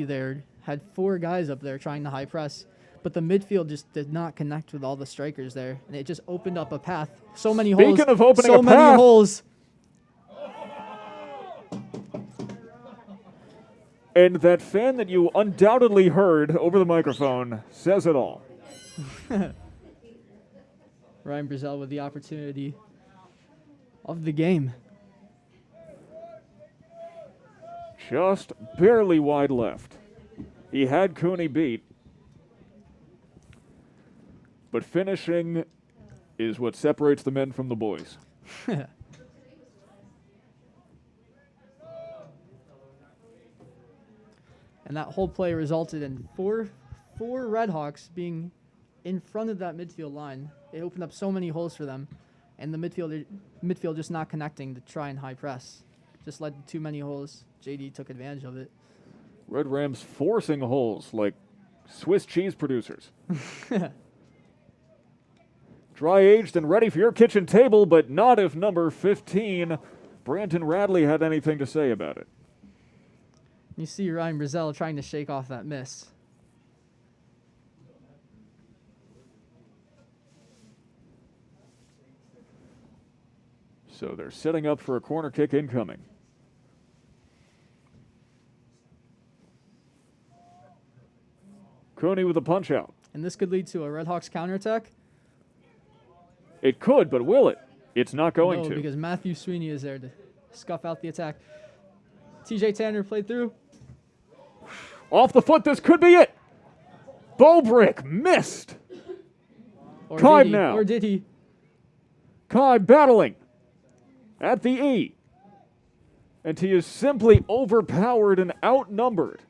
there, had 4 guys up there trying to high press, but the midfield just did not connect with all the strikers there, and it just opened up a path. So many holes. Speaking of opening so a many path. holes. And that fan that you undoubtedly heard over the microphone says it all. Ryan Brazel with the opportunity of the game. Just barely wide left. He had Cooney beat. But finishing is what separates the men from the boys. And that whole play resulted in four Redhawks being in front of that midfield line. It opened up so many holes for them, and the midfield just not connecting to try and high press. Just led to too many holes. JD took advantage of it. Red Rams forcing holes like Swiss cheese producers. Dry aged and ready for your kitchen table, but not if number 15, Brandon Radley, had anything to say about it. You see Ryan Brazel trying to shake off that miss. So they're setting up for a corner kick incoming. Cooney with a punch out. And this could lead to a Redhawks counterattack. It could, but will it? It's not going No, to. because Matthew Sweeney is there to scuff out the attack. TJ Tanner played through. Off the foot, this could be it. Bobrick missed. Or Kibe did he? now. Or did he? Kibe battling at the E. And he is simply overpowered and outnumbered.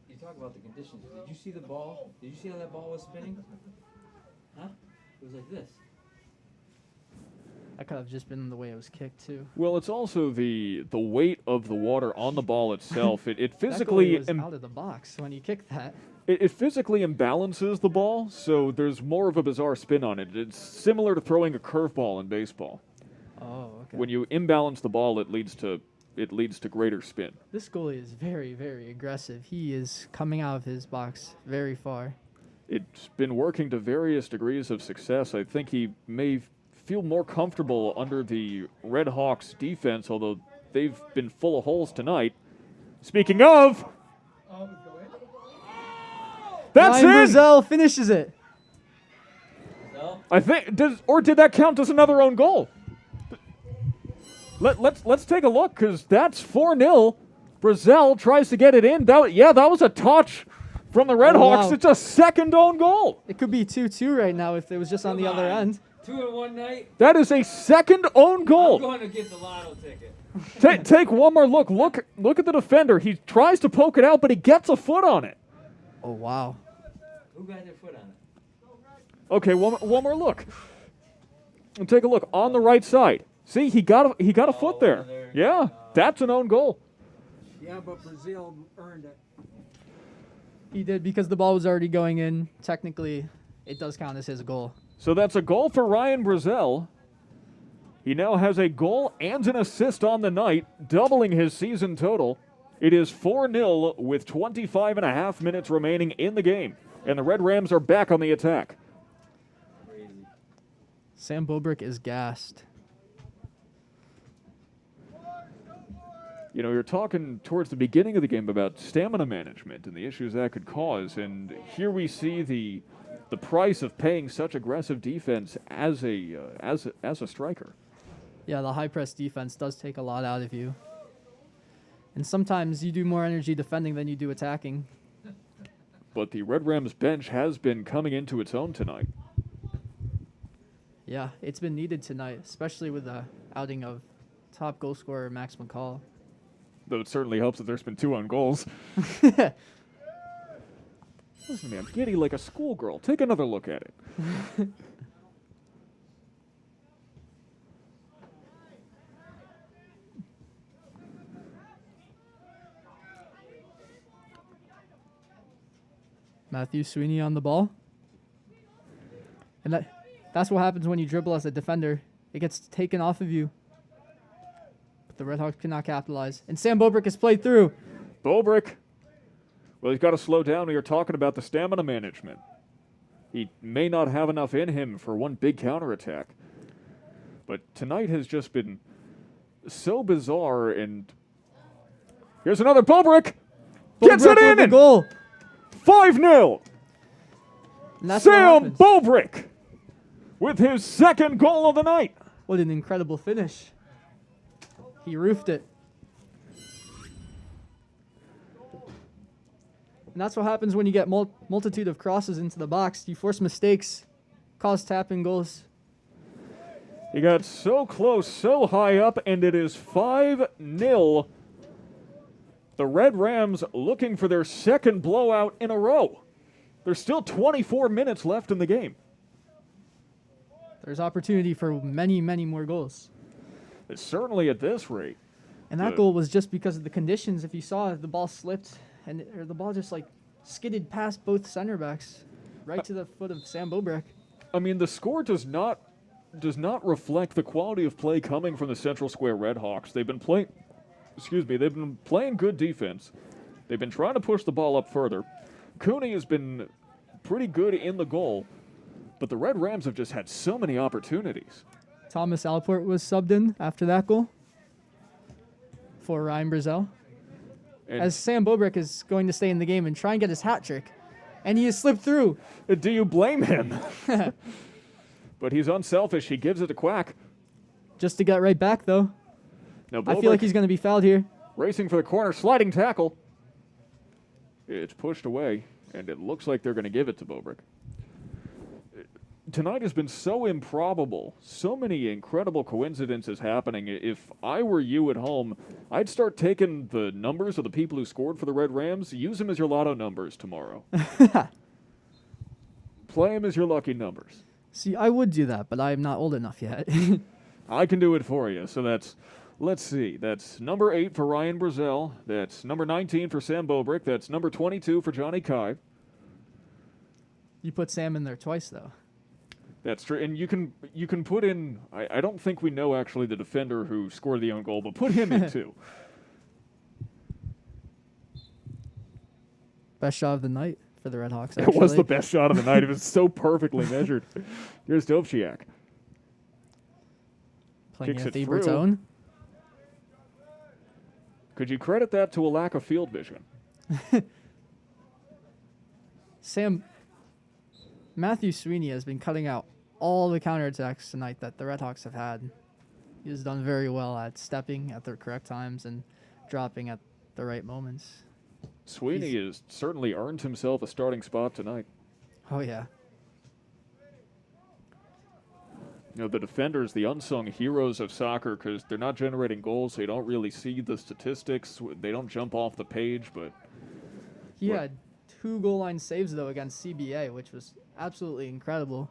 You talk about the conditions. Did you see the ball? Did you see how that ball was spinning? Huh? It was like this. That could have just been the way it was kicked too. Well, it's also the weight of the water on the ball itself. It That physically goalie was out of the box when he kicked that. it physically imbalances the ball, so there's more of a bizarre spin on it. It's similar to throwing a curveball in baseball. Oh, okay. When you imbalance the ball, it leads to greater spin. This goalie is very, very aggressive. He is coming out of his box very far. It's been working to various degrees of success. I think he may feel more comfortable under the Redhawks defense, although they've been full of holes tonight. Speaking of, that's Ryan it. Brazel finishes it. No? I think did that count as another own goal? Let's take a look, because that's 4-0. Brazel tries to get it in. That was a touch from the Redhawks. wow. It's a second own goal. It could be 2-2 right now if it was just on the other end. 2 in one night. That is a second own I'm goal. going to get the lotto ticket. Take one more look. Look at the defender. He tries to poke it out, but he gets a foot on it. Oh, wow. Who got their foot on it? Okay, one more look. And take a look on the right side. See, he got a foot there. over there. Yeah, that's an own goal. Yeah, but Brazil earned it. He did because the ball was already going in. Technically, it does count as his goal. So that's a goal for Ryan Brazel. He now has a goal and an assist on the night, doubling his season total. It is 4-0 with 25 and a half minutes remaining in the game. And the Red Rams are back on the attack. Crazy. Sam Bobrick is gassed. You know, you're talking towards the beginning of the game about stamina management and the issues that could cause. And here we see the price of paying such aggressive defense as a striker. Yeah, the high press defense does take a lot out of you. And sometimes you do more energy defending than you do attacking. But the Red Rams bench has been coming into its own tonight. Yeah, it's been needed tonight, especially with the outing of top goal scorer Max McCall. Though it certainly helps that there's been 2 on goals. Listen to me, I'm giddy like a schoolgirl. Take another look at it. Matthew Sweeney on the ball. And that's what happens when you dribble as a defender. It gets taken off of you. But the Redhawks cannot capitalize. And Sam Bobrick has played through. Bobrick. Well, he's got to slow down. We are talking about the stamina management. He may not have enough in him for one big counterattack. But tonight has just been so bizarre. And here's another Bobrick. Gets Bobrick it in! with the And goal. 5-0. And that's what Sam happens. Bobrick with his second goal of the night. What an incredible finish. He roofed it. And that's what happens when you get multitude of crosses into the box. You force mistakes, cause tap-in goals. He got so close, so high up, and it is 5-0. The Red Rams looking for their second blowout in a row. There's still 24 minutes left in the game. There's opportunity for many, many more goals. It's certainly at this rate. And that Good. goal was just because of the conditions. If you saw, the ball slipped, or the ball just like skidded past both center backs, right to the foot of Sam Bobrick. I mean, the score does not reflect the quality of play coming from the Central Square Redhawks. They've been playing good defense. They've been trying to push the ball up further. Cooney has been pretty good in the goal, but the Red Rams have just had so many opportunities. Thomas Alport was subbed in after that goal for Ryan Brazel. And As Sam Bobrick is going to stay in the game and try and get his hat trick. And he has slipped through. do you blame him? But he's unselfish. He gives it to Quack. Just to get right back, though. Now I feel like he's going to be fouled here. racing for the corner, sliding tackle. It's pushed away, and it looks like they're going to give it to Bobrick. Tonight has been so improbable, so many incredible coincidences happening. If I were you at home, I'd start taking the numbers of the people who scored for the Red Rams, use them as your lotto numbers tomorrow. Play them as your lucky numbers. See, I would do that, but I'm not old enough yet. I can do it for you. So that's, let's see, that's number 8 for Ryan Brazel. That's number 19 for Sam Bobrick. That's number 22 for Johnny Kai. You put Sam in there twice, though. That's true, and you can put in. I don't think we know actually the defender who scored the own goal, but put him in too. Best shot of the night for the Redhawks. It was the best shot of the night. It was so perfectly measured. Here's Dovciak. Playing Kicks it Anthony through. Bertone. Could you credit that to a lack of field vision? Matthew Sweeney has been cutting out all the counterattacks tonight that the Redhawks have had. He has done very well at stepping at the correct times and dropping at the right moments. Sweeney has certainly earned himself a starting spot tonight. Oh, yeah. You know, the defenders, the unsung heroes of soccer, because they're not generating goals, so you don't really see the statistics. They don't jump off the page, but He had 2 goal line saves, though, against CBA, which was absolutely incredible.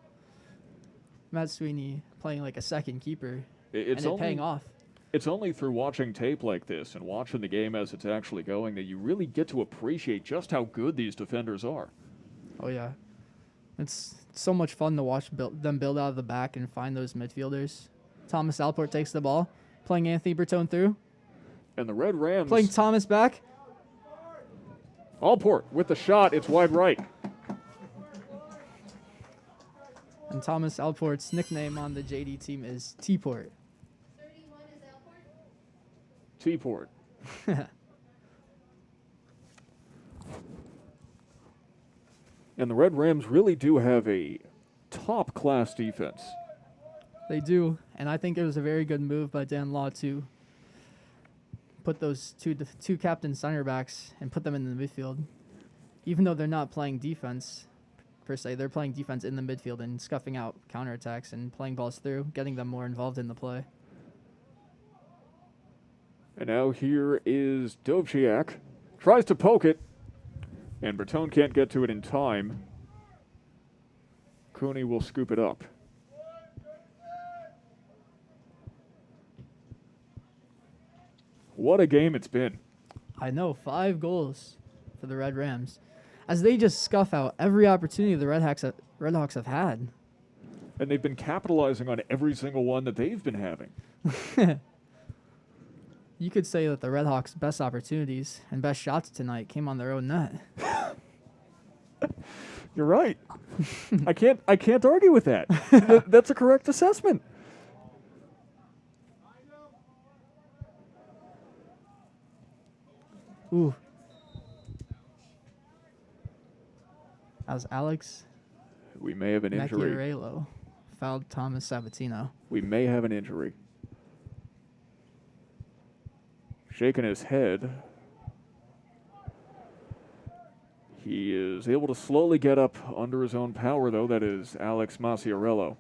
Matt Sweeney playing like a second keeper, it's and only paying off. It's only through watching tape like this and watching the game as it's actually going that you really get to appreciate just how good these defenders are. Oh, yeah. It's so much fun to watch them build out of the back and find those midfielders. Thomas Alport takes the ball, playing Anthony Bertone through. And the Red Rams... Playing Thomas back. Alport with the shot. It's wide right. And Thomas Alport's nickname on the JD team is T-Port. T-Port. And the Red Rams really do have a top-class defense. They do, and I think it was a very good move by Dan Law to put those two captain center backs and put them in the midfield. Even though they're not playing defense per se, they're playing defense in the midfield and scuffing out counterattacks and playing balls through, getting them more involved in the play. And now here is Dovciak. Tries to poke it. And Bertone can't get to it in time. Cooney will scoop it up. What a game it's been. I know, 5 goals for the Red Rams, as they just scuff out every opportunity the Redhawks have had. And they've been capitalizing on every single one that they've been having. You could say that the Redhawks' best opportunities and best shots tonight came on their own net. You're right. I can't argue with that. That's a correct assessment. Ooh. As Alex We may have an injury. Macchiarello fouled Thomas Sabatino. We may have an injury. Shaking his head. He is able to slowly get up under his own power, though. That is Alex Macchiarello.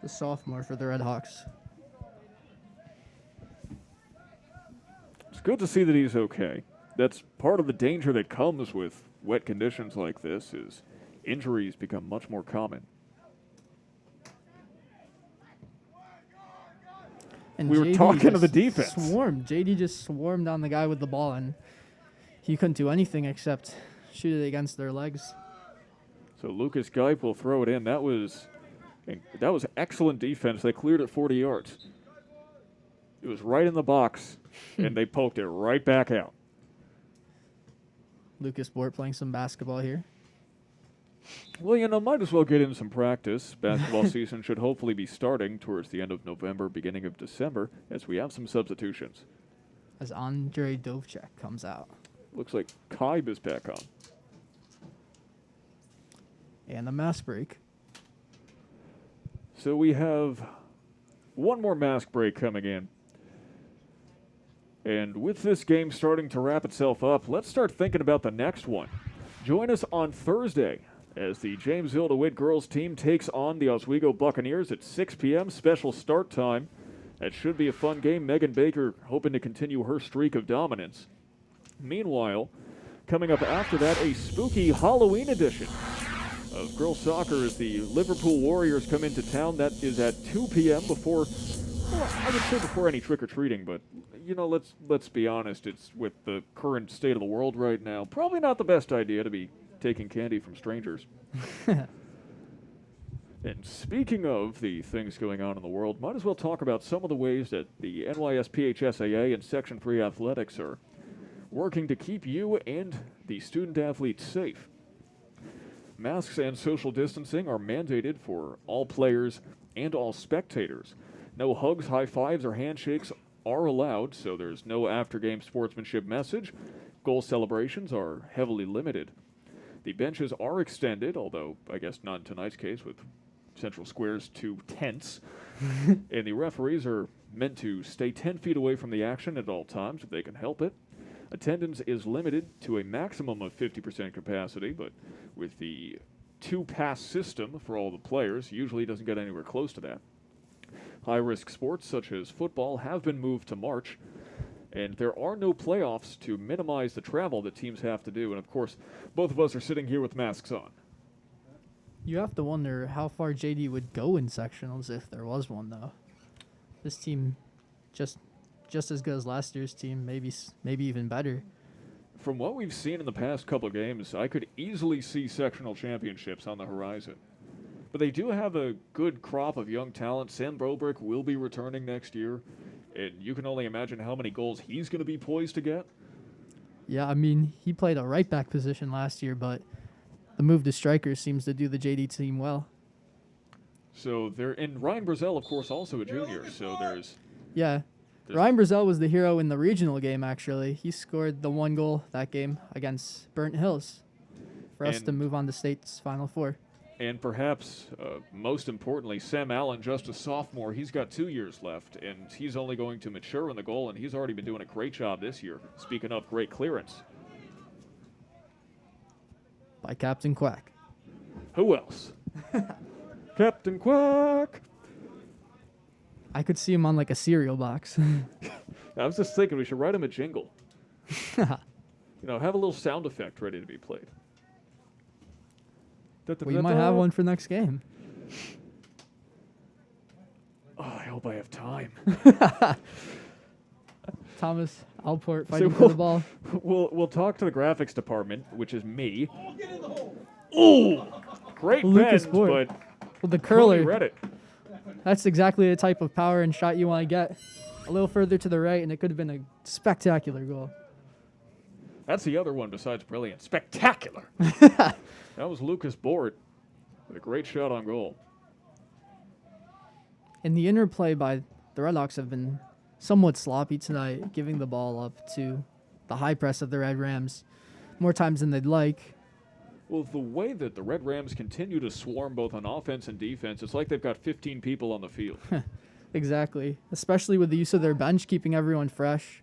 The sophomore for the Redhawks. It's good to see that he's okay. That's part of the danger that comes with wet conditions like this, is injuries become much more common. And We were JD talking to the just defense. JD just swarmed on the guy with the ball, and he couldn't do anything except shoot it against their legs. So Lucas Geip will throw it in. That was excellent defense. They cleared it 40 yards. It was right in the box, and they poked it right back out. Lucas Bort playing some basketball here. Well, might as well get in some practice. Basketball season should hopefully be starting towards the end of November, beginning of December, as we have some substitutions. As Andre Dovchak comes out. Looks like Kaib is back on. And a mask break. So we have one more mask break coming in. And with this game starting to wrap itself up, let's start thinking about the next one. Join us on Thursday as the Jamesville-DeWitt girls team takes on the Oswego Buccaneers at 6 p.m. special start time. That should be a fun game. Megan Baker hoping to continue her streak of dominance. Meanwhile, coming up after that, a spooky Halloween edition of girls soccer as the Liverpool Warriors come into town. That is at 2 p.m. before, well, I would say before any trick-or-treating, but let's be honest, it's with the current state of the world right now, probably not the best idea to be taking candy from strangers. And speaking of the things going on in the world, might as well talk about some of the ways that the NYSPHSAA and Section 3 athletics are working to keep you and the student athletes safe. Masks and social distancing are mandated for all players and all spectators. No hugs, high fives, or handshakes are allowed, so there's no after-game sportsmanship message. Goal celebrations are heavily limited. The benches are extended, although I guess not in tonight's case with Central Square's 2 tents. And the referees are meant to stay 10 feet away from the action at all times if they can help it. Attendance is limited to a maximum of 50% capacity, but with the 2-pass system for all the players, usually doesn't get anywhere close to that. High-risk sports such as football have been moved to March, and there are no playoffs to minimize the travel that teams have to do. And, of course, both of us are sitting here with masks on. You have to wonder how far JD would go in sectionals if there was one, though. This team just as good as last year's team, maybe even better. From what we've seen in the past couple of games, I could easily see sectional championships on the horizon. But they do have a good crop of young talent. Sam Brobrick will be returning next year, and you can only imagine how many goals he's going to be poised to get. Yeah, I mean, he played a right back position last year, but the move to striker seems to do the JD team well. So and Ryan Brazel, of course, also a junior. So there's Ryan Brazel was the hero in the regional game, actually. He scored the 1 goal that game against Burnt Hills for us to move on to state's Final Four. And perhaps most importantly, Sam Allen, just a sophomore, he's got 2 years left, and he's only going to mature in the goal, and he's already been doing a great job this year. Speaking of great clearance. By Captain Quack. Who else? Captain Quack! I could see him on like a cereal box. I was just thinking we should write him a jingle. Have a little sound effect ready to be played. We might have one for next game. Oh, I hope I have time. Thomas Alport fighting for the ball. We'll talk to the graphics department, which is me. Oh, great Lucas bend, Boyd. but Well, the curler. read it. That's exactly the type of power and shot you want to get. A little further to the right, and it could have been a spectacular goal. That's the other one besides brilliant. Spectacular. That was Lucas Bort with a great shot on goal. And the interplay by the Redhawks have been somewhat sloppy tonight, giving the ball up to the high press of the Red Rams more times than they'd like. Well, the way that the Red Rams continue to swarm both on offense and defense, it's like they've got 15 people on the field. Exactly. Especially with the use of their bench, keeping everyone fresh.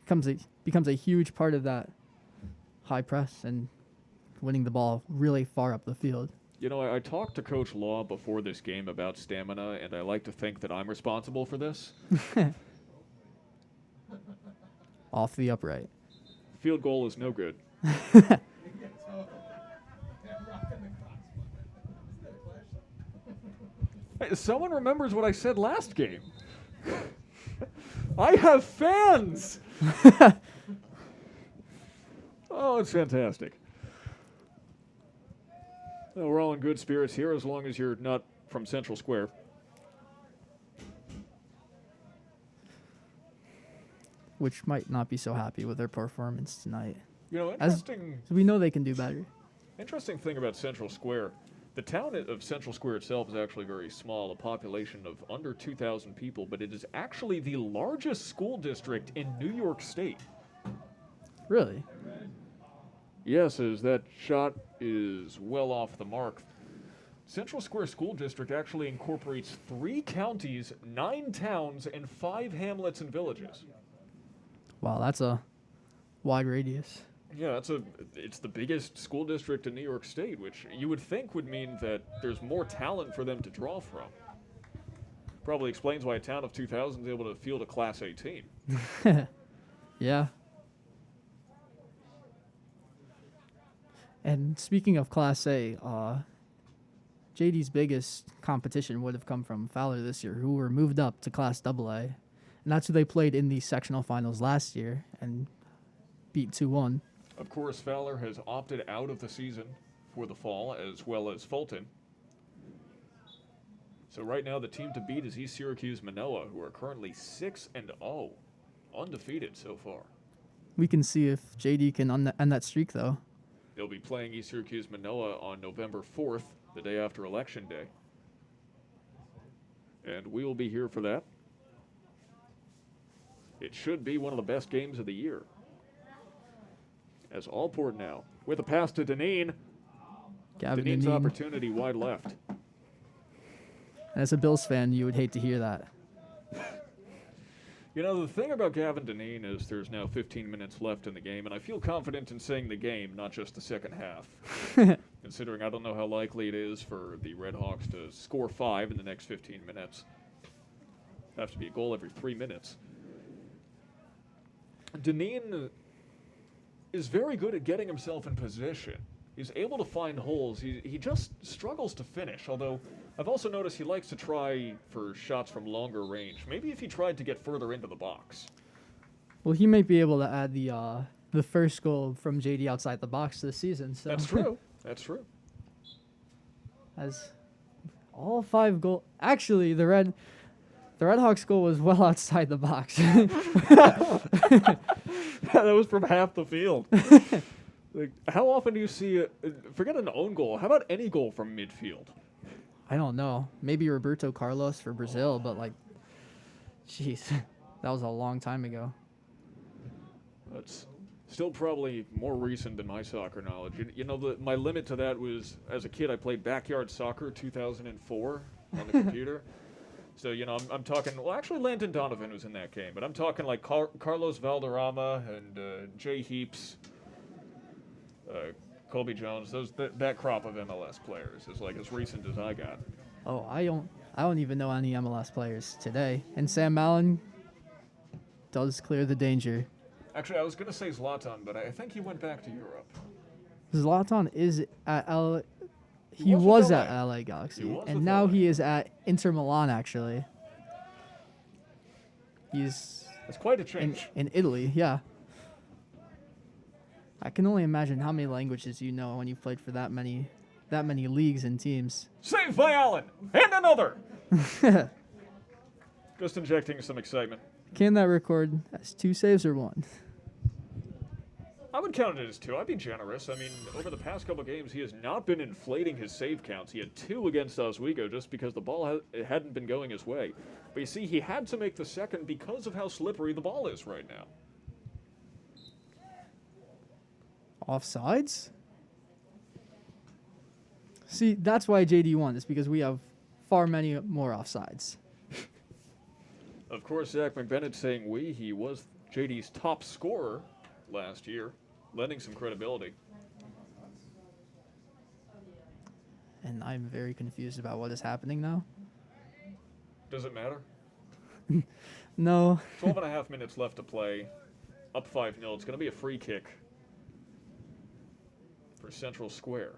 Becomes a huge part of that high press and winning the ball really far up the field. I talked to Coach Law before this game about stamina, and I like to think that I'm responsible for this. Off the upright. Field goal is no good. Hey, someone remembers what I said last game. I have fans! Oh, it's fantastic. Well, we're all in good spirits here as long as you're not from Central Square. Which might not be so happy with their performance tonight. You know, As we know they can do better. interesting thing about Central Square. The town of Central Square itself is actually very small, a population of under 2,000 people, but it is actually the largest school district in New York State. Really? Yes, as that shot is well off the mark. Central Square School District actually incorporates 3 counties, 9 towns, and 5 hamlets and villages. Wow, that's a wide radius. Yeah, it's the biggest school district in New York State, which you would think would mean that there's more talent for them to draw from. Probably explains why a town of 2,000 is able to field a Class A team. Yeah. And speaking of Class A, JD's biggest competition would have come from Fowler this year, who were moved up to Class AA. And that's who they played in the sectional finals last year and beat 2-1. Of course, Fowler has opted out of the season for the fall, as well as Fulton. So right now, the team to beat is East Syracuse Manoa, who are currently 6-0, undefeated so far. We can see if JD can end that streak, though. They'll be playing East Syracuse Manoa on November 4th, the day after Election Day. And we will be here for that. It should be one of the best games of the year. As Allport now, with a pass to Deneen. Gavin Deneen's Deneen. opportunity wide left. As a Bills fan, you would hate to hear that. You know, the thing about Gavin Deneen is there's now 15 minutes left in the game, and I feel confident in saying the game, not just the second half. Considering I don't know how likely it is for the Redhawks to score 5 in the next 15 minutes. Have to be a goal every 3 minutes. Deneen is very good at getting himself in position. He's able to find holes. He just struggles to finish, although I've also noticed he likes to try for shots from longer range. Maybe if he tried to get further into the box. Well, he might be able to add the first goal from JD outside the box this season. So That's true. That's true. As all 5 goals. Actually, the Redhawks goal was well outside the box. That was from half the field. Like, how often do you see forget an own goal? How about any goal from midfield? I don't know. Maybe Roberto Carlos for Brazil, but jeez, that was a long time ago. That's still probably more recent than my soccer knowledge. You know, my limit to that was, as a kid, I played backyard soccer 2004 on the computer. So, you know, I'm talking, well, actually, Landon Donovan was in that game, but I'm talking like Carlos Valderrama and Jay Heaps, Colby Jones, that crop of MLS players is like as recent as I got. Oh, I don't even know any MLS players today. And Sam Allen does clear the danger. Actually, I was going to say Zlatan, but I think he went back to Europe. Zlatan is at LA. He was was with at LA. LA Galaxy, He was and with now LA. he is at Inter Milan. Actually, he's It's quite a in, change. in Italy. Yeah, I can only imagine how many languages you know when you've played for that many leagues and teams. Save by Allen! And another! Just injecting some excitement. Can that record as 2 saves or 1? I would count it as 2. I'd be generous. I mean, over the past couple games, he has not been inflating his save counts. He had 2 against Oswego just because the ball hadn't been going his way. But you see, he had to make the second because of how slippery the ball is right now. Offsides? See, that's why JD won. It's because we have far many more offsides. Of course, Zach McBennett saying he was JD's top scorer last year, lending some credibility. And I'm very confused about what is happening now. Does it matter? No. 12 and a half minutes left to play. Up 5-0. It's going to be a free kick for Central Square.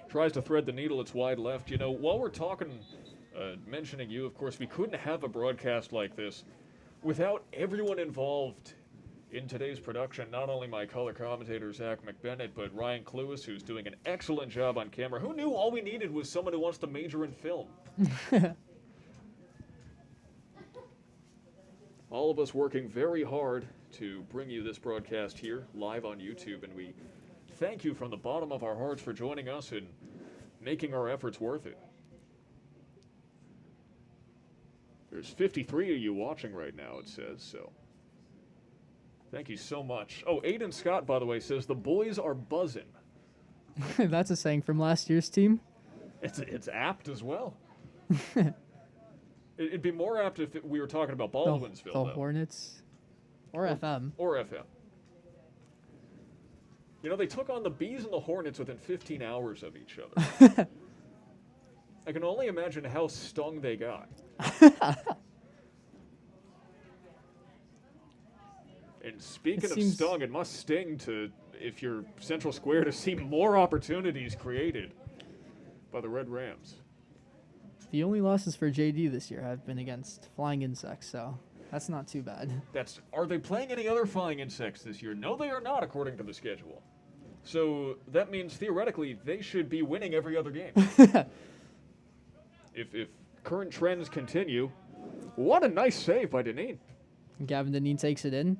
Tries to thread the needle. It's wide left. You know, while we're talking, mentioning you, of course, we couldn't have a broadcast like this without everyone involved In today's production, not only my color commentator, Zach McBennett, but Ryan Cluis, who's doing an excellent job on camera. Who knew all we needed was someone who wants to major in film? All of us working very hard to bring you this broadcast here, live on YouTube, and we thank you from the bottom of our hearts for joining us and making our efforts worth it. There's 53 of you watching right now, it says, so thank you so much. Oh, Aiden Scott, by the way, says the boys are buzzing. That's a saying from last year's team. It's apt as well. It'd be more apt if we were talking about Baldwinsville, The though. Hornets. Or FM. Or FM. You know, they took on the Bees and the Hornets within 15 hours of each other. I can only imagine how stung they got. And speaking of stung, it must sting to, if you're Central Square, to see more opportunities created by the Red Rams. The only losses for JD this year have been against flying insects, so that's not too bad. Are they playing any other flying insects this year? No, they are not, according to the schedule. So that means theoretically they should be winning every other game. If current trends continue, what a nice save by Deneen. Gavin Deneen takes it in.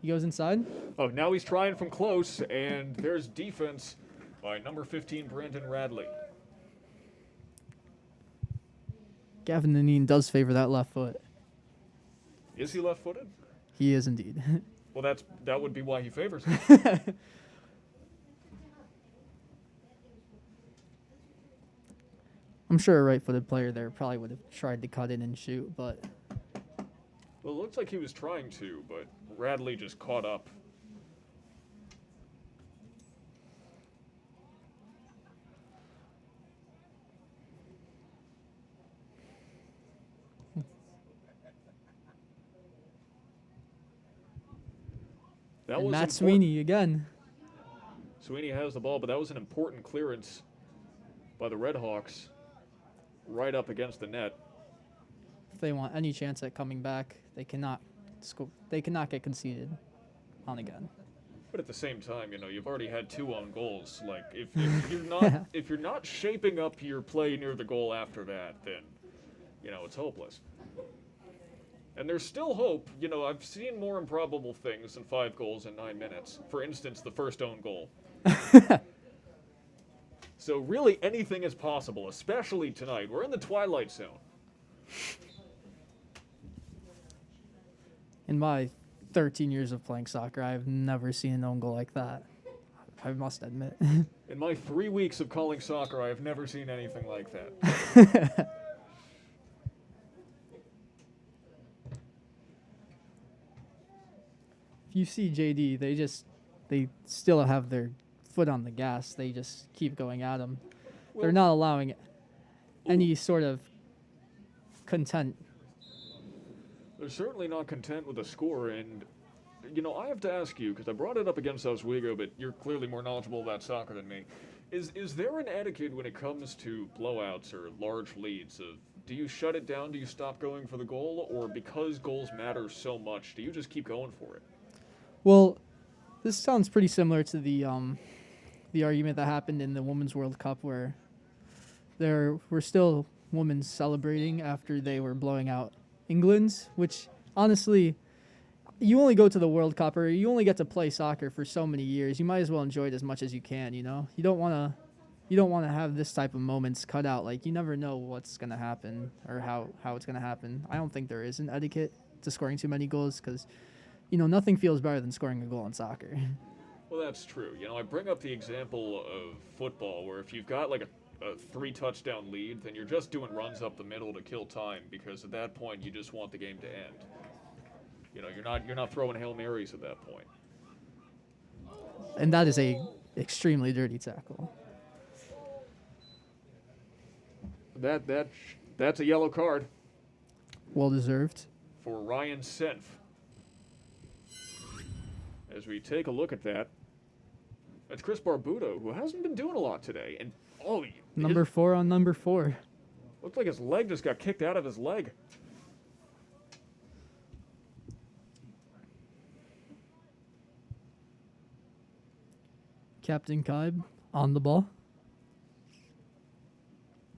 He goes inside. Oh, now he's trying from close, and there's defense by number 15, Brandon Radley. Gavin Deneen does favor that left foot. Is he left-footed? He is indeed. Well, that would be why he favors him. I'm sure a right-footed player there probably would have tried to cut in and shoot, but... Well, it looks like he was trying to, but Radley just caught up. And Matt Sweeney again. Sweeney has the ball, but that was an important clearance by the Redhawks right up against the net. If they want any chance at coming back, they cannot get conceded on again. But at the same time, you know, you've already had 2 own goals. Like if you're not shaping up your play near the goal after that, then you know it's hopeless. And there's still hope. You know, I've seen more improbable things than 5 goals in 9 minutes. For instance, the first own goal. So really anything is possible, especially tonight. We're in the twilight zone. In my 13 years of playing soccer, I've never seen an own goal like that. I must admit. In my 3 weeks of calling soccer, I have never seen anything like that. If you see JD, they still have their foot on the gas. They just keep going at him. Well, they're not allowing any sort of content. They're certainly not content with the score, and, you know, I have to ask you, because I brought it up against Oswego, but you're clearly more knowledgeable about soccer than me. Is there an etiquette when it comes to blowouts or large leads? Do you shut it down? Do you stop going for the goal? Or because goals matter so much, do you just keep going for it? Well, this sounds pretty similar to the argument that happened in the Women's World Cup, where there were still women celebrating after they were blowing out England's, which honestly, you only go to the World Cup or you only get to play soccer for so many years. You might as well enjoy it as much as you can, you know? You don't want to have this type of moments cut out. Like, you never know what's going to happen or how it's going to happen. I don't think there is an etiquette to scoring too many goals because, you know, nothing feels better than scoring a goal in soccer. Well, that's true. You know, I bring up the example of football where if you've got like a 3-touchdown lead, then you're just doing runs up the middle to kill time because at that point you just want the game to end. You know, you're not throwing Hail Marys at that point. And that is a extremely dirty tackle. That's a yellow card Well deserved. for Ryan Senf. As we take a look at that, that's Chris Barbuto, who hasn't been doing a lot today. And Number 4 on number 4. looked like his leg just got kicked out of his leg. Captain Kaib on the ball.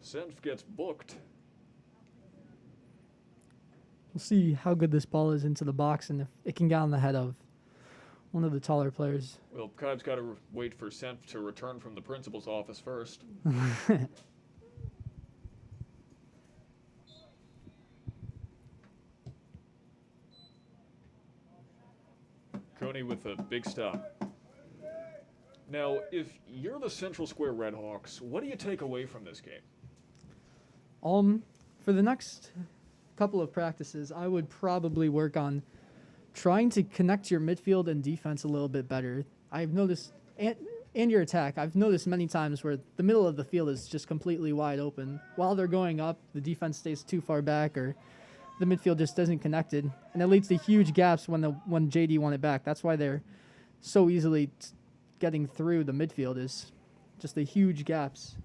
Senf gets booked. We'll see how good this ball is into the box and if it can get on the head of one of the taller players. Well, Kaib's got to wait for Senf to return from the principal's office first. Coney with a big stop. Now, if you're the Central Square Redhawks, what do you take away from this game? For the next couple of practices, I would probably work on trying to connect your midfield and defense a little bit better. I've noticed, and your attack, I've noticed many times where the middle of the field is just completely wide open. While they're going up, the defense stays too far back, or the midfield just isn't connected, and it leads to huge gaps when JD won it back. That's why they're so easily getting through the midfield, is just the huge gaps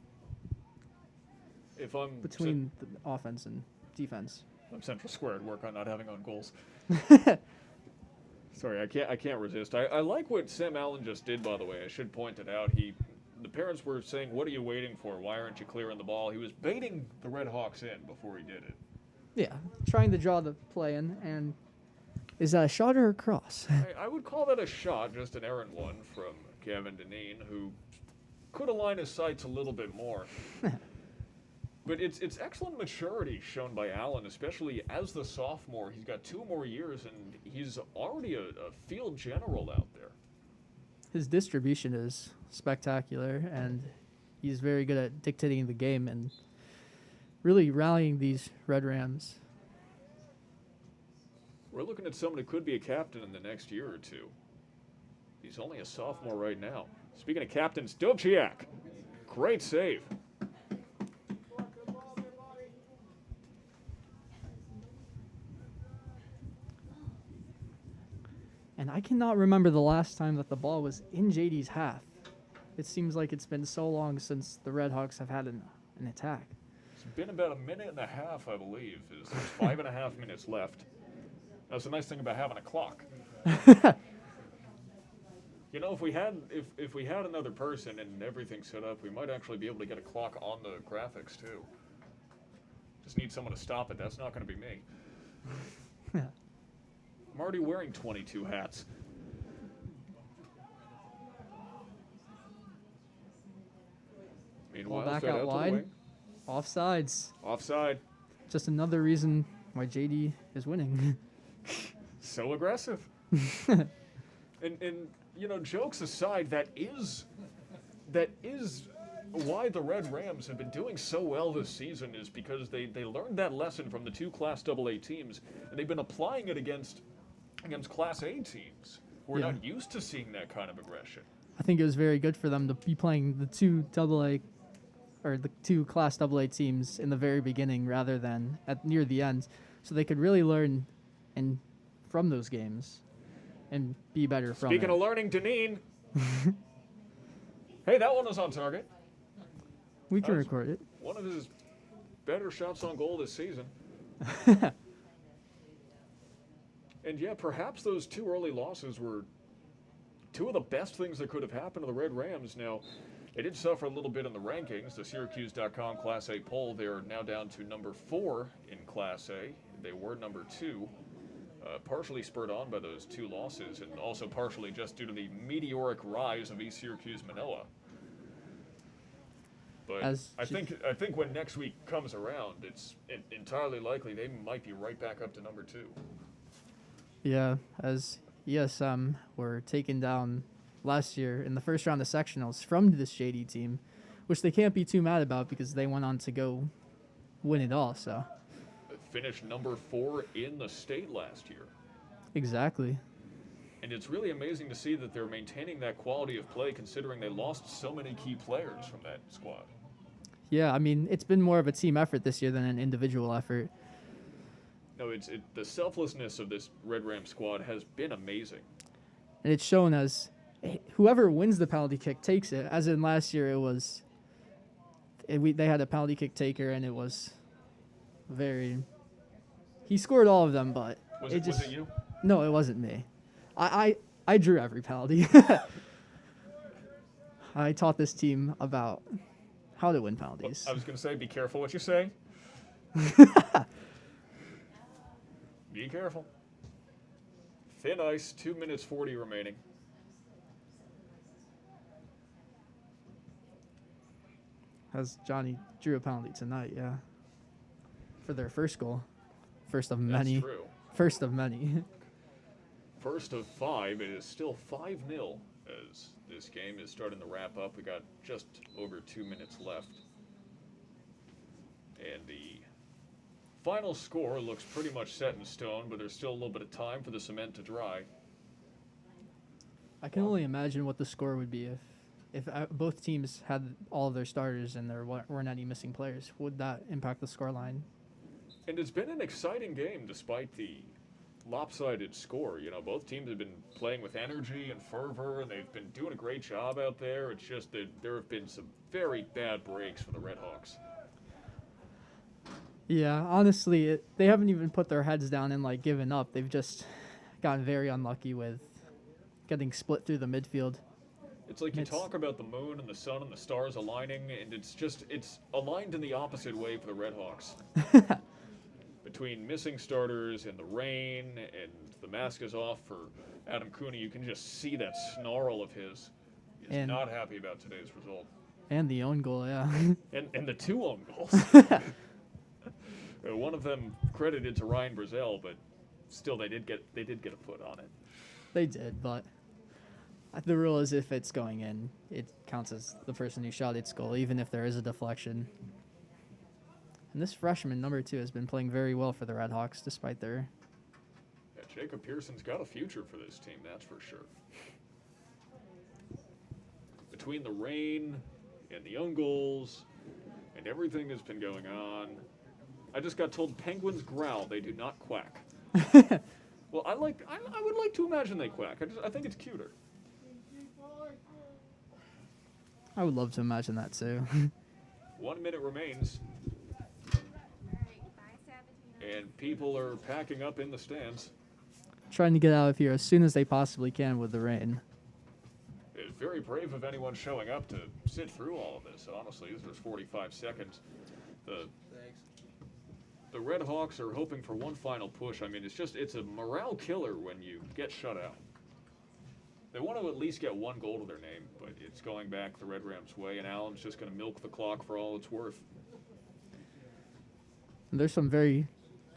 If I'm between the offense and defense. I'm Central Square, I'd work on not having own goals. Sorry, I can't resist. I like what Sam Allen just did, by the way. I should point it out. The parents were saying, "What are you waiting for? Why aren't you clearing the ball?" He was baiting the Redhawks in before he did it. Yeah, trying to draw the play in, and is that a shot or a cross? I would call that a shot, just an errant one from Kevin Deneen, who could align his sights a little bit more. But it's excellent maturity shown by Allen, especially as the sophomore. He's got 2 more years, and he's already a field general out there. His distribution is spectacular, and he's very good at dictating the game and really rallying these Red Rams. We're looking at someone who could be a captain in the next year or two. He's only a sophomore right now. Speaking of captains, Dovciak. Great save. And I cannot remember the last time that the ball was in JD's half. It seems like it's been so long since the Redhawks have had an attack. It's been about a minute and a half, I believe. There's 5.5 minutes left. That's the nice thing about having a clock. You know, if we had another person and everything set up, we might actually be able to get a clock on the graphics too. Just need someone to stop it. That's not going to be me. I'm already wearing 22 hats. Meanwhile, Ball back fed out to the wide. wing. Offsides. Offside. Just another reason why JD is winning. So aggressive. And you know, jokes aside, that is why the Red Rams have been doing so well this season, is because they learned that lesson from the 2 Class AA teams, and they've been applying it against Class A teams. We're not used to seeing that kind of aggression. I think it was very good for them to be playing the 2 AA or the 2 Class AA teams in the very beginning rather than near the end, so they could really learn from those games and be better from it. Speaking of learning, Deneen. Hey, that one was on target. We can record it. One of his better shots on goal this season. And yeah, perhaps those 2 early losses were 2 of the best things that could have happened to the Red Rams. Now, they did suffer a little bit in the rankings. The Syracuse.com Class A poll, they're now down to number 4 in Class A. They were number 2, partially spurred on by those 2 losses, and also partially just due to the meteoric rise of East Syracuse Manoa. But I think when next week comes around, it's entirely likely they might be right back up to number 2. Yeah, as ESM were taken down last year in the first round of sectionals from this JD team, which they can't be too mad about because they went on to go win it all. So Finished number 4 in the state last year. Exactly. And it's really amazing to see that they're maintaining that quality of play, considering they lost so many key players from that squad. Yeah, I mean, it's been more of a team effort this year than an individual effort. No, the selflessness of this Red Ram squad has been amazing. And it's shown as whoever wins the penalty kick takes it. As in last year, they had a penalty kick taker, and it was very. He scored all of them, but Was it you? No, it wasn't me. I drew every penalty. I taught this team about how to win penalties. I was going to say, be careful what you say. Be careful. Thin ice, 2 minutes 40 remaining. As Johnny drew a penalty tonight, yeah. For their first goal. First of many. That's true. First of many. First of 5. It is still 5-0 as this game is starting to wrap up. We got just over 2 minutes left. And the final score looks pretty much set in stone, but there's still a little bit of time for the cement to dry. I can only imagine what the score would be if both teams had all of their starters and there weren't any missing players. Would that impact the scoreline? And it's been an exciting game despite the lopsided score. You know, both teams have been playing with energy and fervor, and they've been doing a great job out there. It's just that there have been some very bad breaks for the Redhawks. Yeah, honestly, they haven't even put their heads down and like given up. They've just gotten very unlucky with getting split through the midfield. It's like you talk about the moon and the sun and the stars aligning, and it's aligned in the opposite way for the Redhawks. Between missing starters and the rain and the mask is off for Adam Cooney, you can just see that snarl of his. He's not happy about today's result. And the own goal, yeah. And the 2 own goals. One of them credited to Ryan Brazel, but still they did get a foot on it. They did, but the rule is if it's going in, it counts as the person who shot its goal, even if there is a deflection. And this freshman, number 2, has been playing very well for the Redhawks, despite their... Yeah, Jacob Pearson's got a future for this team, that's for sure. Between the rain and the own goals and everything that's been going on, I just got told penguins growl, they do not quack. Well, I would like to imagine they quack. I think it's cuter. I would love to imagine that too. 1 minute remains. And people are packing up in the stands. Trying to get out of here as soon as they possibly can with the rain. It's very brave of anyone showing up to sit through all of this, honestly. This was 45 seconds. The Redhawks are hoping for one final push. I mean, it's a morale killer when you get shut out. They want to at least get 1 goal to their name, but it's going back the Red Rams' way, and Allen's just going to milk the clock for all it's worth. There's some very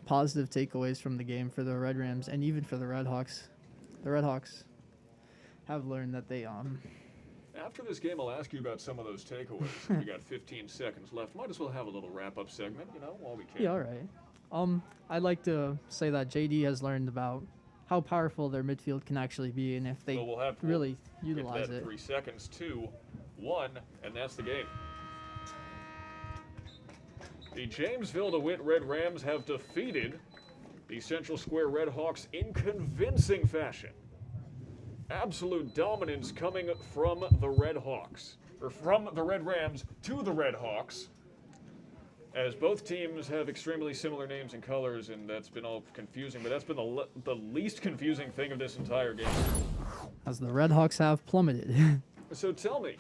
positive takeaways from the game for the Red Rams and even for the Redhawks. The Redhawks have learned that they After this game, I'll ask you about some of those takeaways. We got 15 seconds left. Might as well have a little wrap-up segment, while we can. Yeah, all right. I'd like to say that JD has learned about how powerful their midfield can actually be, and if they really utilize it. 3 seconds, 2, 1, and that's the game. The Jamesville-DeWitt Red Rams have defeated the Central Square Redhawks in convincing fashion. Absolute dominance coming from the Redhawks, or from the Red Rams to the Redhawks, as both teams have extremely similar names and colors, and that's been all confusing, but that's been the least confusing thing of this entire game. As the Redhawks have plummeted. So tell me,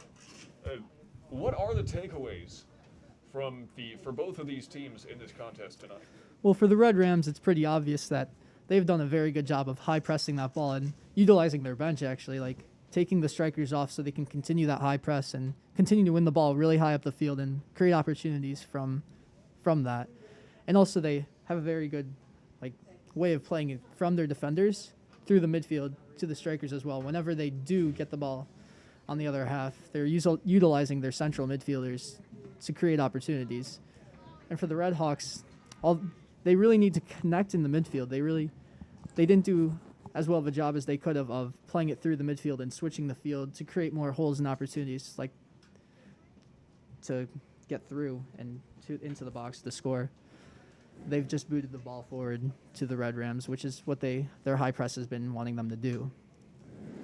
what are the takeaways for both of these teams in this contest tonight? Well, for the Red Rams, it's pretty obvious that they've done a very good job of high pressing that ball and utilizing their bench, actually, like taking the strikers off so they can continue that high press and continue to win the ball really high up the field and create opportunities from that. And also they have a very good way of playing it from their defenders through the midfield to the strikers as well. Whenever they do get the ball on the other half, they're utilizing their central midfielders to create opportunities. And for the Redhawks, they really need to connect in the midfield. They didn't do as well of a job as they could have of playing it through the midfield and switching the field to create more holes and opportunities, like to get through and into the box to score. They've just booted the ball forward to the Red Rams, which is what their high press has been wanting them to do.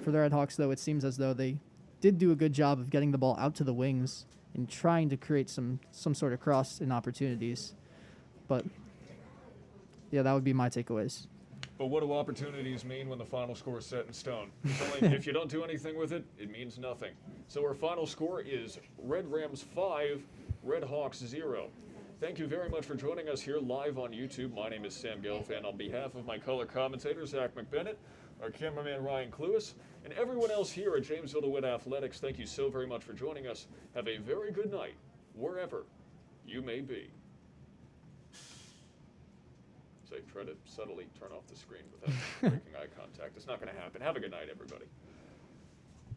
For the Redhawks, though, it seems as though they did do a good job of getting the ball out to the wings and trying to create some sort of cross in opportunities. But yeah, that would be my takeaways. But what do opportunities mean when the final score is set in stone? It's only, if you don't do anything with it, it means nothing. So our final score is Red Rams 5, Redhawks 0. Thank you very much for joining us here live on YouTube. My name is Sam Gelfand. On behalf of my color commentator, Zach McBennett, our cameraman, Ryan Cluis, and everyone else here at Jamesville-DeWitt Athletics, thank you so very much for joining us. Have a very good night, wherever you may be. So try to subtly turn off the screen without breaking eye contact. It's not going to happen. Have a good night, everybody.